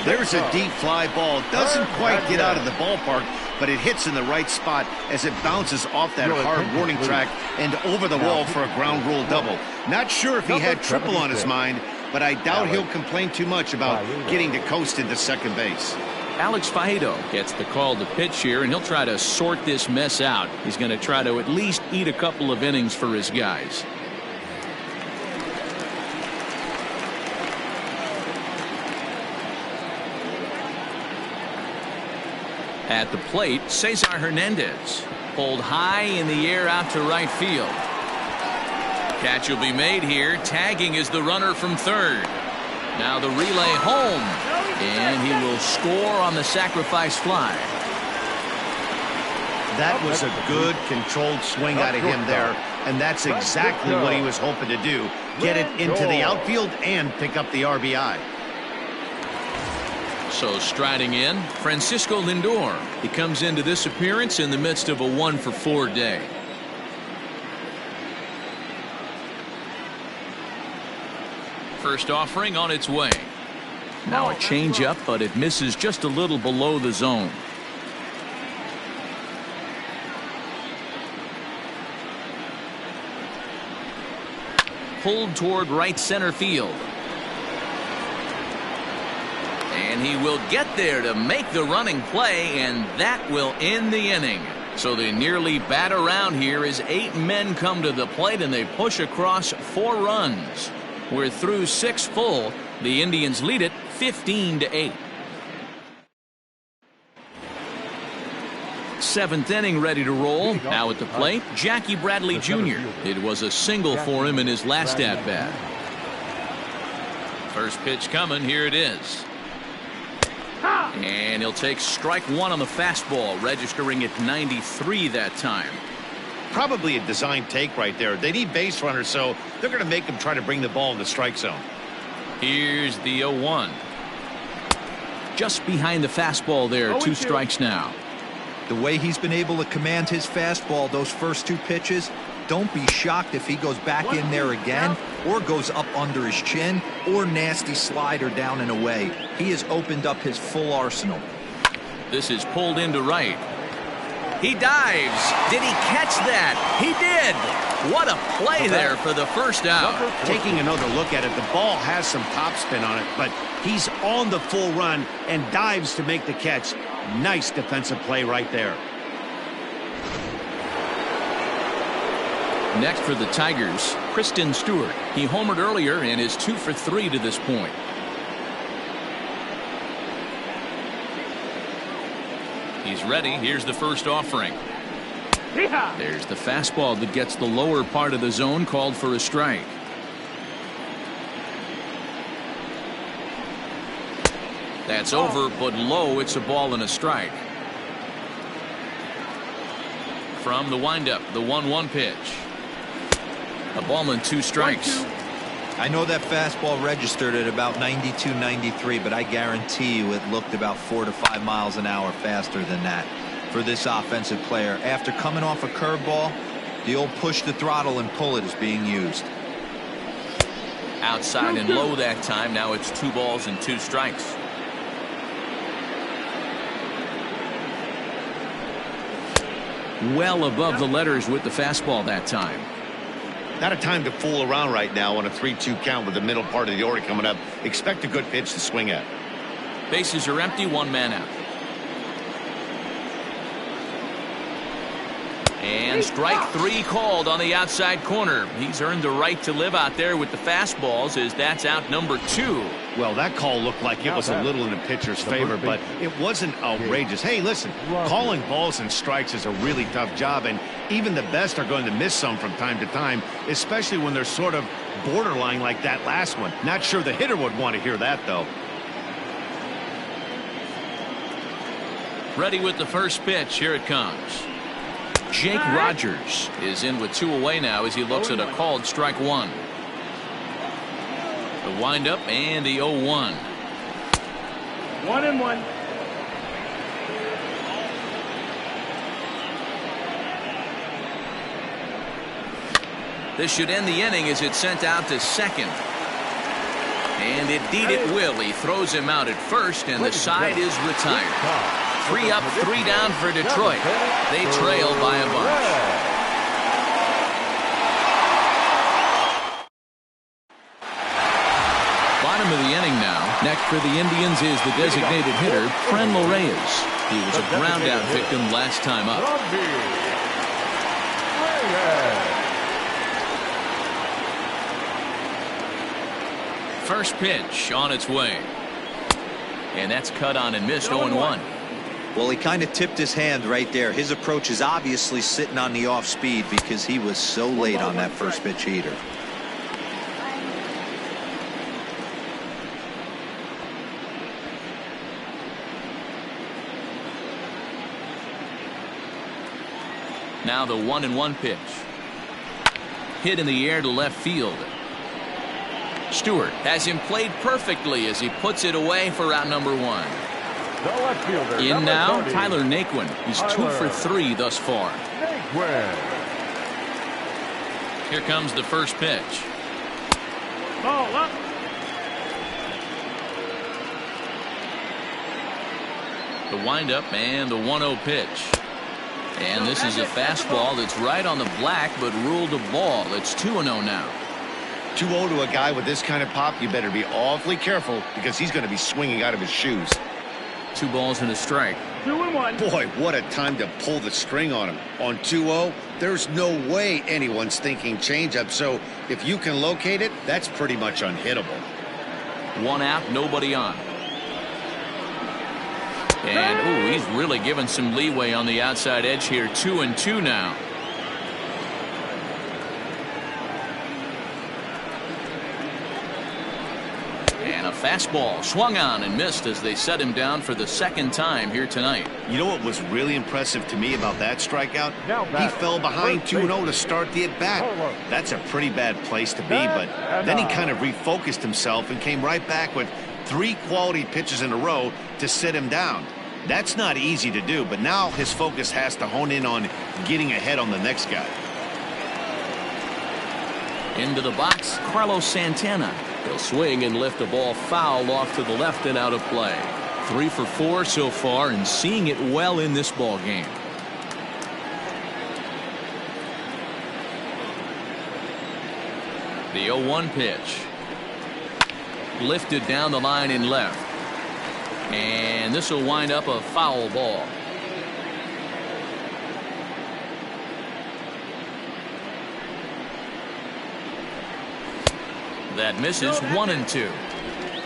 [SPEAKER 2] There's a deep fly ball. Doesn't quite get out of the ballpark, but it hits in the right spot as it bounces off that hard warning track and over the wall for a ground rule double. Not sure if he had triple on his mind, but I doubt he'll complain too much about getting to coast into second base.
[SPEAKER 1] Alex Faedo gets the call to pitch here, and he'll try to sort this mess out. He's going to try to at least eat a couple of innings for his guys. At the plate, Cesar Hernandez. Pulled high in the air out to right field. Catch will be made here. Tagging is the runner from third. Now the relay home. And he will score on the sacrifice fly.
[SPEAKER 2] That was a good controlled swing out of him there. And that's exactly what he was hoping to do. Get it into the outfield and pick up the RBI.
[SPEAKER 1] So striding in, Francisco Lindor. He comes into this appearance in the midst of a 1-for-4 day. First offering on its way. Now a changeup, but it misses just a little below the zone. Pulled toward right center field. And he will get there to make the running play, and that will end the inning. So they nearly bat around here as 8 men come to the plate, and they push across 4 runs. We're through 6 full. The Indians lead it 15-8. 7th inning ready to roll. Now at the plate, Jackie Bradley Jr. It was a single for him in his last at-bat. First pitch coming. Here it is. And he'll take strike 1 on the fastball, registering at 93 that time.
[SPEAKER 2] Probably a design take right there. They need base runners, so they're going to make him try to bring the ball in the strike zone.
[SPEAKER 1] Here's the 0-1. Just behind the fastball there. 2 strikes now.
[SPEAKER 4] The way he's been able to command his fastball those first 2 pitches, don't be shocked if he goes back in there again or goes up under his chin or nasty slider down and away. He has opened up his full arsenal.
[SPEAKER 1] This is pulled into right. He dives. Did he catch that? He did. What a play there for the first out.
[SPEAKER 2] Taking another look at it, the ball has some topspin on it, but he's on the full run and dives to make the catch. Nice defensive play right there.
[SPEAKER 1] Next for the Tigers, Kristen Stewart. He homered earlier and is 2 for 3 to this point. He's ready. Here's the first offering. There's the fastball that gets the lower part of the zone, called for a strike. That's over, but low. It's a ball and a strike. From the windup, the 1-1 pitch. A ball and 2 strikes.
[SPEAKER 4] I know that fastball registered at about 92, 93, but I guarantee you it looked about 4 to 5 miles an hour faster than that for this offensive player. After coming off a curveball, the old push the throttle and pull it is being used.
[SPEAKER 1] Outside and low that time. Now it's 2 balls and 2 strikes. Well above the letters with the fastball that time.
[SPEAKER 2] Not a time to fool around right now on a 3-2 count with the middle part of the order coming up. Expect a good pitch to swing at.
[SPEAKER 1] Bases are empty, 1 man out. And strike 3 called on the outside corner. He's earned the right to live out there with the fastballs, as that's out number 2.
[SPEAKER 2] Well, that call looked like it was a little in the pitcher's favor, but it wasn't outrageous. Hey, listen, calling balls and strikes is a really tough job, and even the best are going to miss some from time to time, especially when they're sort of borderline like that last one. Not sure the hitter would want to hear that, though.
[SPEAKER 1] Ready with the first pitch. Here it comes. Jake Rogers is in with 2 away now as he looks at a called strike 1. The windup and the 0-1.
[SPEAKER 5] 1-1.
[SPEAKER 1] This should end the inning as it's sent out to second. And indeed it will. He throws him out at first, and the side is retired. 3 up, 3 down for Detroit. They trail by a bunch. Bottom of the inning now. Next for the Indians is the designated hitter, Franmil Reyes. He was a ground-out victim last time up. First pitch on its way. And that's cut on and missed. 0-1.
[SPEAKER 4] Well, he kind of tipped his hand right there. His approach is obviously sitting on the off speed because he was so late on that first pitch heater.
[SPEAKER 1] Now the 1-1 pitch. Hit in the air to left field. Stewart has him played perfectly as he puts it away for out number 1.
[SPEAKER 3] The left fielder,
[SPEAKER 1] in now,
[SPEAKER 3] 30.
[SPEAKER 1] Tyler Naquin. He's 2 for 3 thus far.
[SPEAKER 3] Naquin.
[SPEAKER 1] Here comes the first pitch.
[SPEAKER 5] Ball up.
[SPEAKER 1] The windup and the 1-0 pitch. And this is a fastball that's right on the black, but ruled a ball. It's 2-0 now.
[SPEAKER 2] 2-0 to a guy with this kind of pop, you better be awfully careful because he's going to be swinging out of his shoes.
[SPEAKER 1] 2 balls and a strike.
[SPEAKER 5] 2-1.
[SPEAKER 2] Boy, what a time to pull the string on him. On 2-0, there's no way anyone's thinking changeup. So if you can locate it, that's pretty much unhittable.
[SPEAKER 1] 1 out, nobody on. And, ooh, he's really given some leeway on the outside edge here. 2-2 now. And a fastball swung on and missed as they set him down for the second time here tonight.
[SPEAKER 2] You know what was really impressive to me about that strikeout? He fell behind 2-0 to start the at-bat. That's a pretty bad place to be, but then he kind of refocused himself and came right back with 3 quality pitches in a row to sit him down. That's not easy to do, but now his focus has to hone in on getting ahead on the next guy.
[SPEAKER 1] Into the box, Carlos Santana. He'll swing and lift the ball foul off to the left and out of play. 3 for 4 so far and seeing it well in this ball game. The 0-1 pitch. Lifted down the line in left. And this will wind up a foul ball. That misses. 1-2.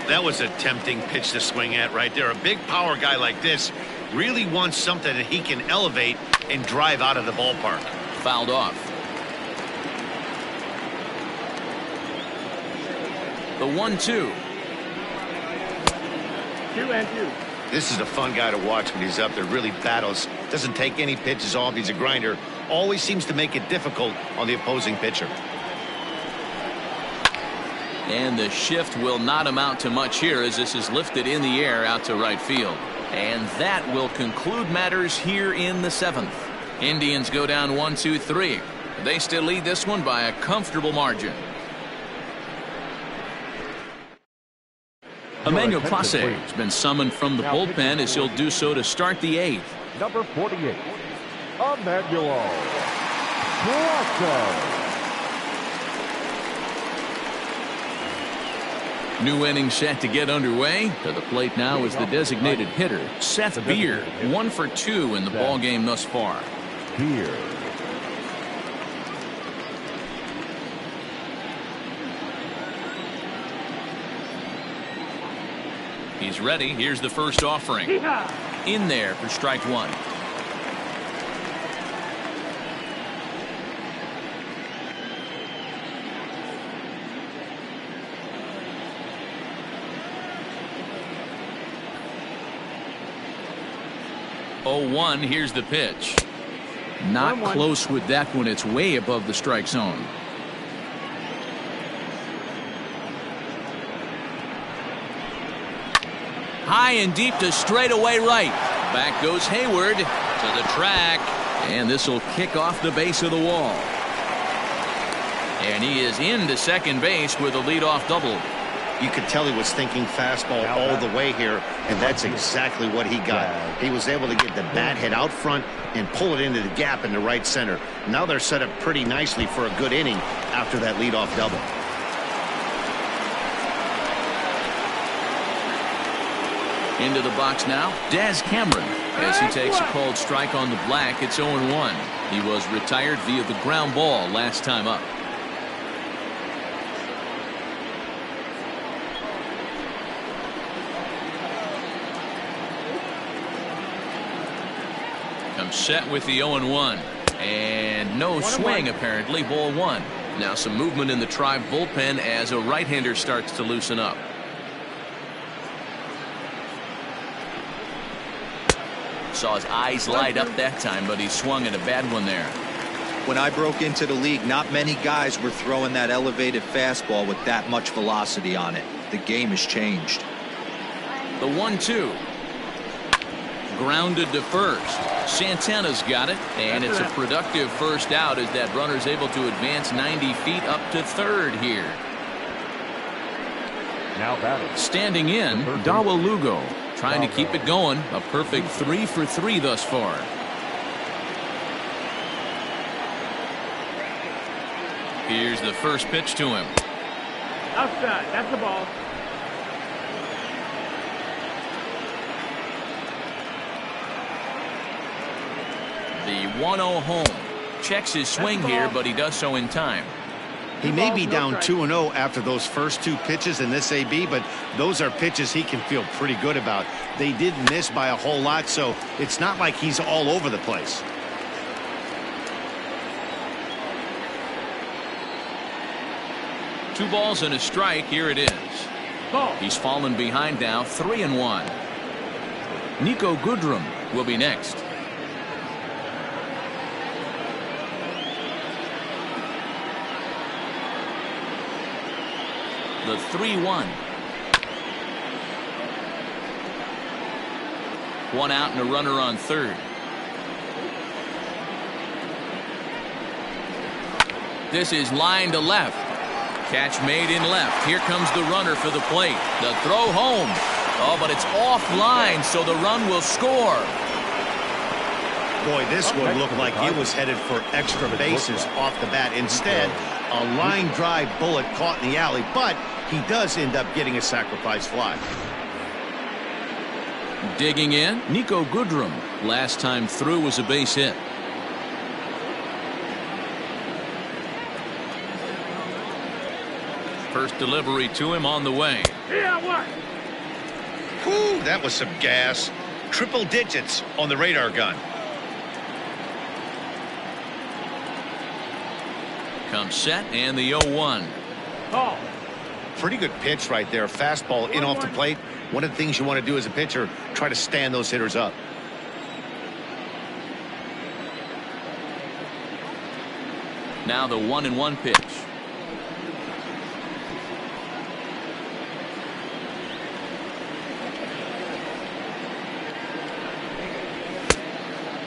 [SPEAKER 2] That was a tempting pitch to swing at right there. A big power guy like this really wants something that he can elevate and drive out of the ballpark.
[SPEAKER 1] Fouled off. The 1-2.
[SPEAKER 5] 2-2.
[SPEAKER 2] This is a fun guy to watch when he's up there. Really battles. Doesn't take any pitches off. He's a grinder. Always seems to make it difficult on the opposing pitcher.
[SPEAKER 1] And the shift will not amount to much here as this is lifted in the air out to right field. And that will conclude matters here in the 7th. Indians go down 1-2-3. They still lead this one by a comfortable margin. Emmanuel Clase has been summoned from the bullpen as he'll do so to start the 8th.
[SPEAKER 3] Number 48, Emmanuel Clase.
[SPEAKER 1] New inning set to get underway. To the plate now is the designated hitter, Seth Beer. 1 for 2 in the ball game thus far.
[SPEAKER 3] Beer.
[SPEAKER 1] He's ready. Here's the first offering. In there for strike 1. Oh, 1. Here's the pitch. Not close with that one. It's way above the strike zone. High and deep to straightaway right. Back goes Hayward to the track. And this will kick off the base of the wall. And he is into second base with a leadoff double.
[SPEAKER 2] You could tell he was thinking fastball all the way here, and that's exactly what he got. He was able to get the bat head out front and pull it into the gap in the right center. Now they're set up pretty nicely for a good inning after that leadoff double.
[SPEAKER 1] Into the box now, Daz Cameron, as he takes a called strike on the black. It's 0-1. He was retired via the ground ball last time up. Comes set with the 0-1. And no swing, apparently. Ball one. Now some movement in the Tribe bullpen as a right-hander starts to loosen up. Saw his eyes light up that time, but he swung at a bad one there.
[SPEAKER 4] When I broke into the league, not many guys were throwing that elevated fastball with that much velocity on it. The game has changed.
[SPEAKER 1] The 1-2. Grounded to first. Santana's got it, and it's a productive first out as that runner's able to advance 90 feet up to third here.
[SPEAKER 3] Now batting.
[SPEAKER 1] Standing in, Dawa Lugo, trying to keep it going. A perfect 3 for 3 thus far. Here's the first pitch to him.
[SPEAKER 5] Outside. That's the ball.
[SPEAKER 1] The 1-0 home. Checks his swing here, but he does so in time.
[SPEAKER 2] He may be down 2-0 after those first two pitches in this AB, but those are pitches he can feel pretty good about. They did miss by a whole lot, so it's not like he's all over the place.
[SPEAKER 1] Two balls and a strike. Here it is. He's fallen behind now, 3-1. Nico Goodrum will be next. The 3-1. One out and a runner on third. This is line to left. Catch made in left. Here comes the runner for the plate. The throw home. Oh, but it's offline, so the run will score.
[SPEAKER 2] Boy, this one looked like it was headed for extra bases off the bat. Instead, a line drive bullet caught in the alley, but he does end up getting a sacrifice fly.
[SPEAKER 1] Digging in, Nico Goodrum. Last time through was a base hit. First delivery to him on the way.
[SPEAKER 5] Yeah, what?
[SPEAKER 2] Whew, that was some gas. Triple digits on the radar gun.
[SPEAKER 1] Comes set and the 0-1.
[SPEAKER 5] Call.
[SPEAKER 2] Pretty good pitch right there. Fastball in off the plate. One of the things you want to do as a pitcher, try to stand those hitters up.
[SPEAKER 1] Now the 1-1 pitch.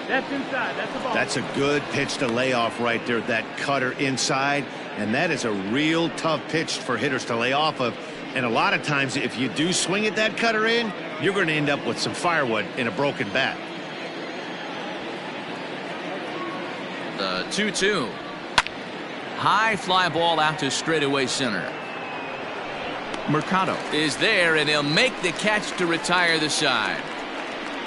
[SPEAKER 5] That's inside. That's the ball.
[SPEAKER 2] That's a good pitch to lay off right there. That cutter inside. And that is a real tough pitch for hitters to lay off of. And a lot of times, if you do swing at that cutter in, you're going to end up with some firewood in a broken bat.
[SPEAKER 1] The 2-2. High fly ball out to straightaway center. Mercado is there, and he'll make the catch to retire the side.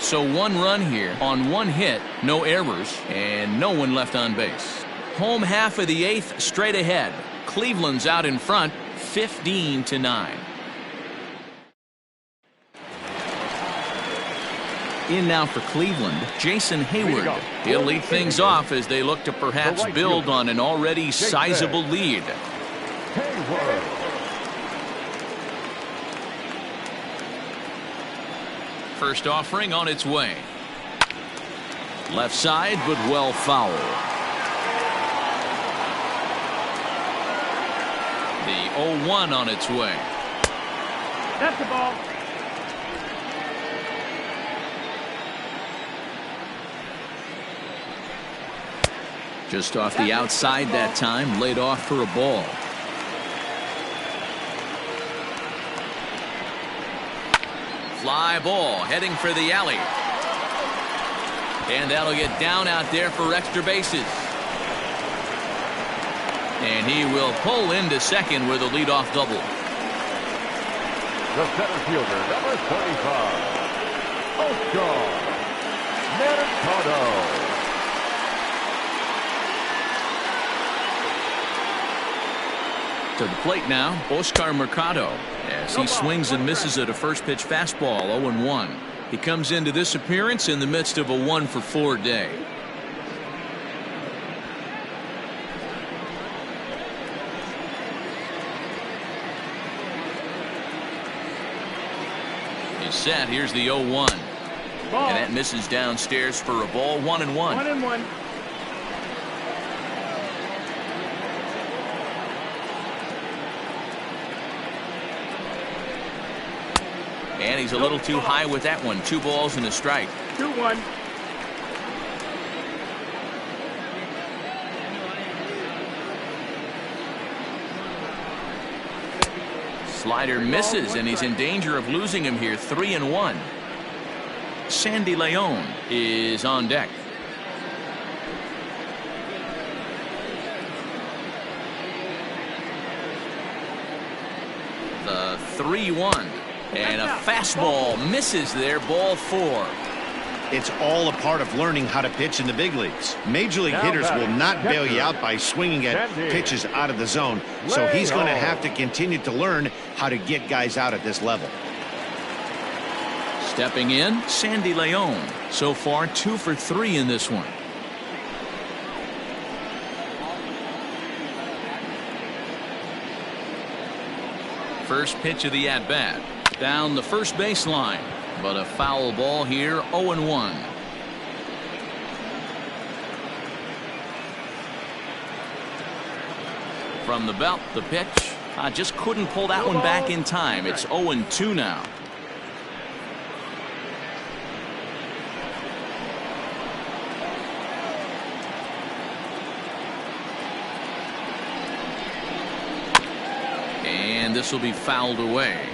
[SPEAKER 1] So one run here on one hit, no errors, and no one left on base. Home half of the eighth, straight ahead. Cleveland's out in front, 15-9. In now for Cleveland, Jason Hayward. He'll lead things off as they look to perhaps build on an already sizable lead.
[SPEAKER 3] Hayward.
[SPEAKER 1] First offering on its way. Left side, but well foul. The 0-1 on its way.
[SPEAKER 5] That's the ball.
[SPEAKER 1] Just off the outside that time, laid off for a ball. Fly ball heading for the alley. And that'll get down out there for extra bases. And he will pull into second with a leadoff double.
[SPEAKER 3] The center fielder, number 35, Oscar Mercado.
[SPEAKER 1] To the plate now, Oscar Mercado, as he swings and misses at a first pitch fastball, 0-1. He comes into this appearance in the midst of a 1-for-4 day. He's set. Here's the 0-1. And that misses downstairs for a ball. 1-1.
[SPEAKER 5] 1-1.
[SPEAKER 1] And he's a little too high with that one. 2 balls and a strike.
[SPEAKER 5] 2-1.
[SPEAKER 1] Slider misses, and he's in danger of losing him here. 3-1. Sandy Leon is on deck. The 3-1. And a fastball misses there. Ball 4.
[SPEAKER 2] It's all a part of learning how to pitch in the big leagues. Major league hitters will not bail you out by swinging at pitches out of the zone. So he's going to have to continue to learn how to get guys out at this level.
[SPEAKER 1] Stepping in, Sandy Leon. So far, 2 for 3 in this one. First pitch of the at-bat. Down the first baseline. But a foul ball here, 0-1. From the belt, the pitch. Just couldn't pull that one back in time. It's 0-2 now. And this will be fouled away.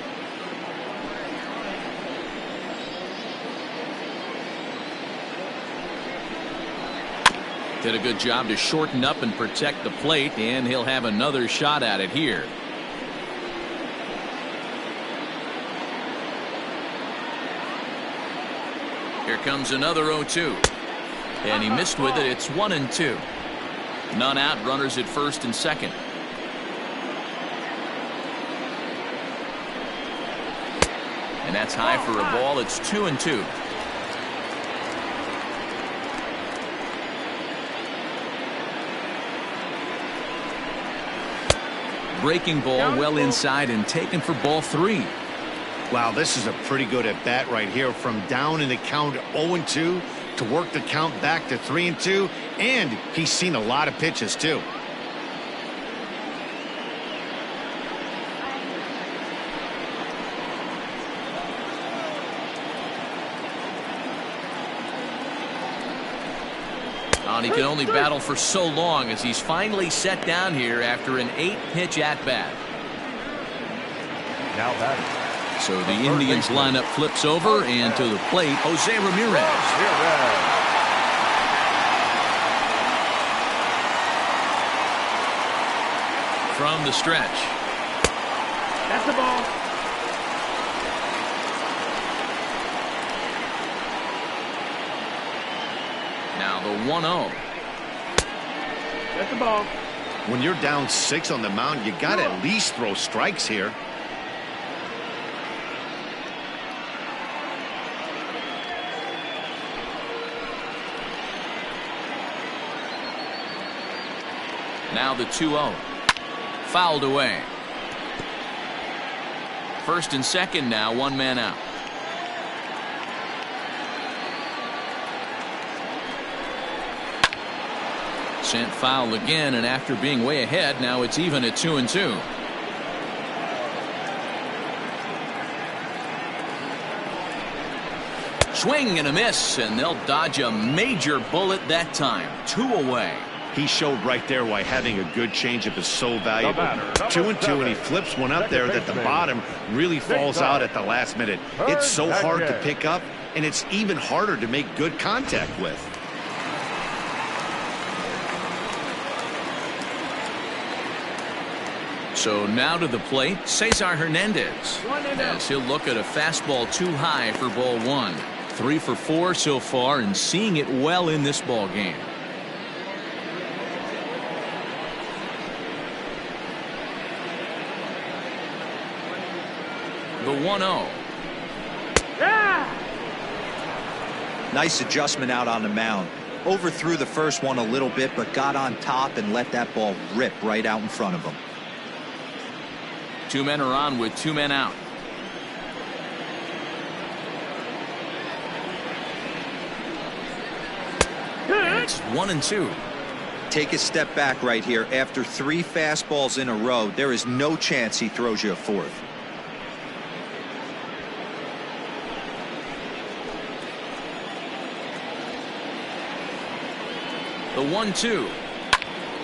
[SPEAKER 1] Did a good job to shorten up and protect the plate, and he'll have another shot at it here. Here comes another 0-2. And he missed with it. It's 1-2. None out, runners at first and second. And that's high for a ball. It's 2-2. Breaking ball well inside and taken for ball 3.
[SPEAKER 2] Wow, this is a pretty good at bat right here. From down in the count 0-2 to work the count back to 3-2. And he's seen a lot of pitches too.
[SPEAKER 1] And he can only battle for so long as he's finally set down here after an 8-pitch at-bat.
[SPEAKER 3] Now batting.
[SPEAKER 1] So the Indians lineup flips over, and to the plate, Jose Ramirez. From the stretch.
[SPEAKER 5] That's the ball.
[SPEAKER 1] Now the 1-0.
[SPEAKER 5] That's the ball.
[SPEAKER 2] When you're down 6 on the mound, you got to at least throw strikes here.
[SPEAKER 1] Now the 2-0. Fouled away. First and second now, 1 man out. Sent foul again, and after being way ahead, now it's even at 2-2. Swing and a miss, and they'll dodge a major bullet that time. 2 away.
[SPEAKER 2] He showed right there why having a good changeup is so valuable. 2-2, and he flips one up there that the bottom really falls out at the last minute. It's so hard to pick up, and it's even harder to make good contact with.
[SPEAKER 1] So now to the plate, Cesar Hernandez, as he'll look at a fastball too high for ball one. 3 for 4 so far and seeing it well in this ball game. The 1-0.
[SPEAKER 4] Nice adjustment out on the mound. Overthrew the first one a little bit, but got on top and let that ball rip right out in front of him.
[SPEAKER 1] 2 men are on with 2 men out. It's 1-2.
[SPEAKER 4] Take a step back right here. After 3 fastballs in a row, there is no chance he throws you a fourth.
[SPEAKER 1] The 1-2.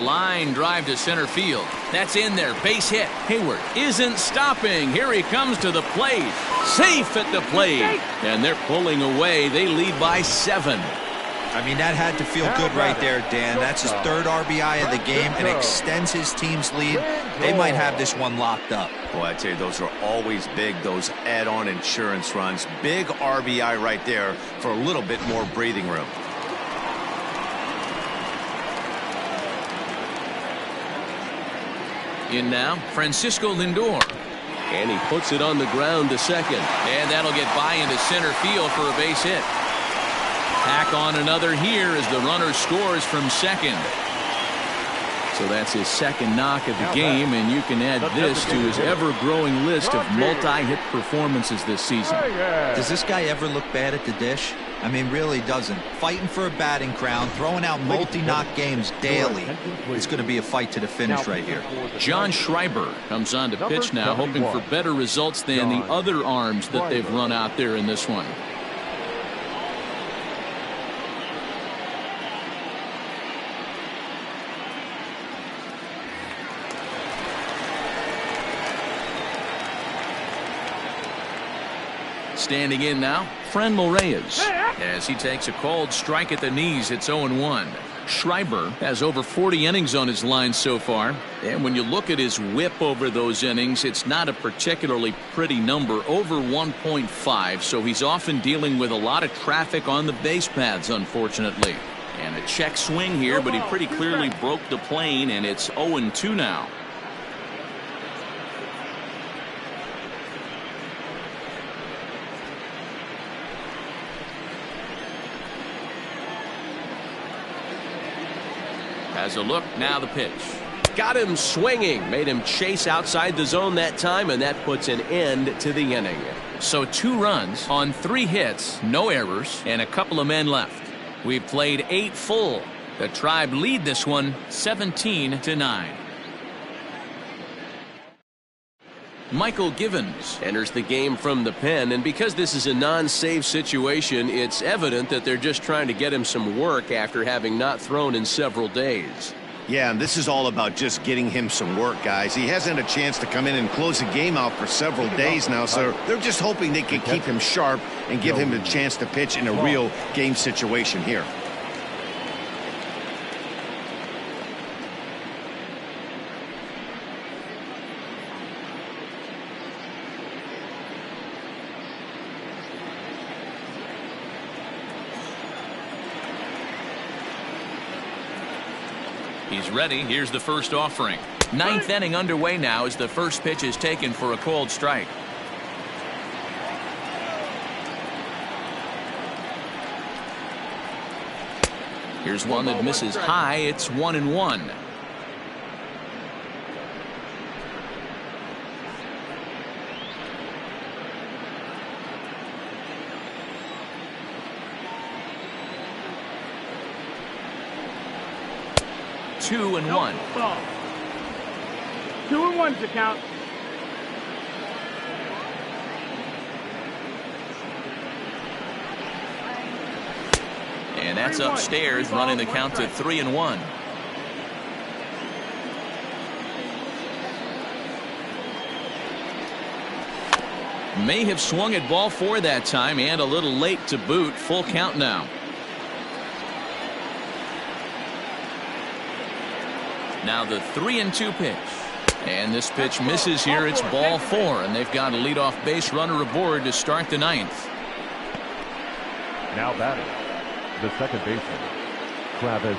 [SPEAKER 1] Line drive to center field. That's in there. Base hit. Hayward isn't stopping. Here he comes to the plate. Safe at the plate. And they're pulling away. They lead by 7.
[SPEAKER 4] I mean, that had to feel good right there, Dan. That's his 3rd RBI of the game and extends his team's lead. They might have this one locked up.
[SPEAKER 2] Boy, I tell you, those are always big, those add-on insurance runs. Big RBI right there for a little bit more breathing room.
[SPEAKER 1] In now, Francisco Lindor. And he puts it on the ground to second. And that'll get by into center field for a base hit. Tack on another here as the runner scores from second. So that's his 2nd knock of the game, and you can add this to his ever-growing list of multi-hit performances this season.
[SPEAKER 4] Does this guy ever look bad at the dish? I mean, really doesn't. Fighting for a batting crown, throwing out multi-knock games daily. It's going to be a fight to the finish right here.
[SPEAKER 1] John Schreiber comes on to pitch now, hoping for better results than the other arms that they've run out there in this one. Standing in now, Franmil Reyes. As he takes a cold strike at the knees, it's 0-1. Schreiber has over 40 innings on his line so far. And when you look at his whip over those innings, it's not a particularly pretty number, over 1.5. So he's often dealing with a lot of traffic on the base paths, unfortunately. And a check swing here, but he pretty clearly broke the plane, and it's 0-2 now. Has a look, now the pitch.
[SPEAKER 7] Got him swinging, made him chase outside the zone that time, and that puts an end to the inning.
[SPEAKER 1] So 2 runs on 3 hits, no errors, and a couple of men left. We've played 8 full. The Tribe lead this one 17-9. Michael Givens
[SPEAKER 7] enters the game from the pen, and because this is a non-save situation, it's evident that they're just trying to get him some work after having not thrown in several days.
[SPEAKER 2] Yeah, and this is all about just getting him some work, guys. He hasn't had a chance to come in and close the game out for several days now, so they're just hoping they can keep him sharp and give him a chance to pitch in a real game situation here.
[SPEAKER 1] He's ready. Here's the first offering. 9th inning underway now as the first pitch is taken for a cold strike. Here's one that misses high. It's 1-1. Two and one.
[SPEAKER 5] 2-1's the count.
[SPEAKER 1] And that's upstairs, running the count to 3-1. May have swung at ball 4 that time, and a little late to boot. Full count now. Now the 3-2 pitch. And this pitch misses here. It's ball 4, and they've got a leadoff base runner aboard to start the 9th.
[SPEAKER 3] Now batting, the second baseman, Travis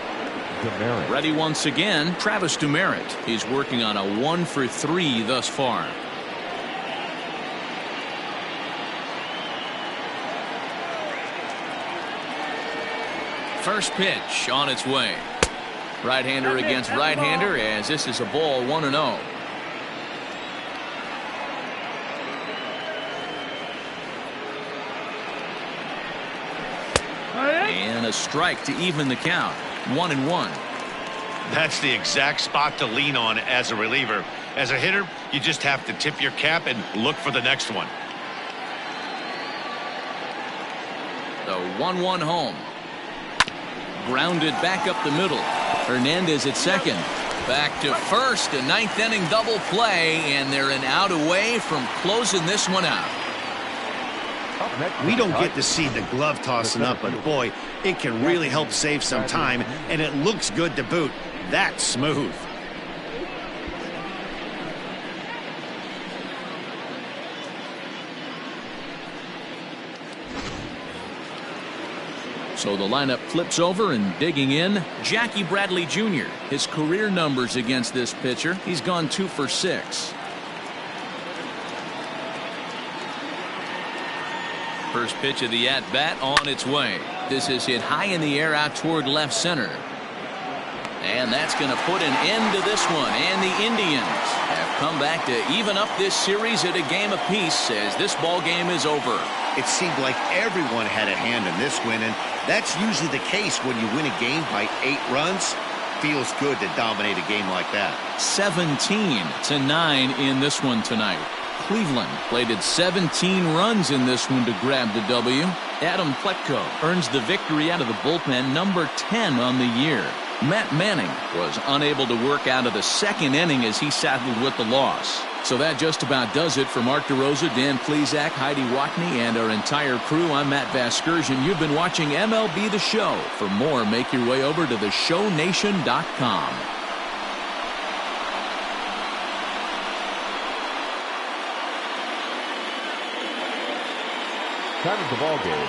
[SPEAKER 3] Demeritte.
[SPEAKER 1] Ready once again, Travis Demeritte. He's working on a 1-for-3 thus far. First pitch on its way. Right-hander against right-hander, as this is a ball 1-0. And a strike to even the count. 1-1.
[SPEAKER 2] That's the exact spot to lean on as a reliever. As a hitter, you just have to tip your cap and look for the next one.
[SPEAKER 1] The 1-1 home. Grounded back up the middle. Hernandez at second. Back to first. A 9th inning double play, and they're an out away from closing this one out.
[SPEAKER 2] We don't get to see the glove tossing up, but boy, it can really help save some time, and it looks good to boot. That's smooth.
[SPEAKER 1] So the lineup flips over, and digging in, Jackie Bradley Jr. His career numbers against this pitcher, he's gone 2 for 6. First pitch of the at-bat on its way. This is hit high in the air out toward left center. And that's going to put an end to this one. And the Indians have come back to even up this series at a game apiece as this ball game is over.
[SPEAKER 2] It seemed like everyone had a hand in this win, and that's usually the case when you win a game by 8 runs. Feels good to dominate a game like that.
[SPEAKER 1] 17-9 in this one tonight. Cleveland plated 17 runs in this one to grab the W. Adam Plutko earns the victory out of the bullpen, number 10 on the year. Matt Manning was unable to work out of the 2nd inning as he saddled with the loss. So that just about does it for Mark DeRosa, Dan Plesac, Heidi Watney, and our entire crew. I'm Matt Vasgersian. You've been watching MLB The Show. For more, make your way over to theshownation.com.
[SPEAKER 3] Time of the ball game,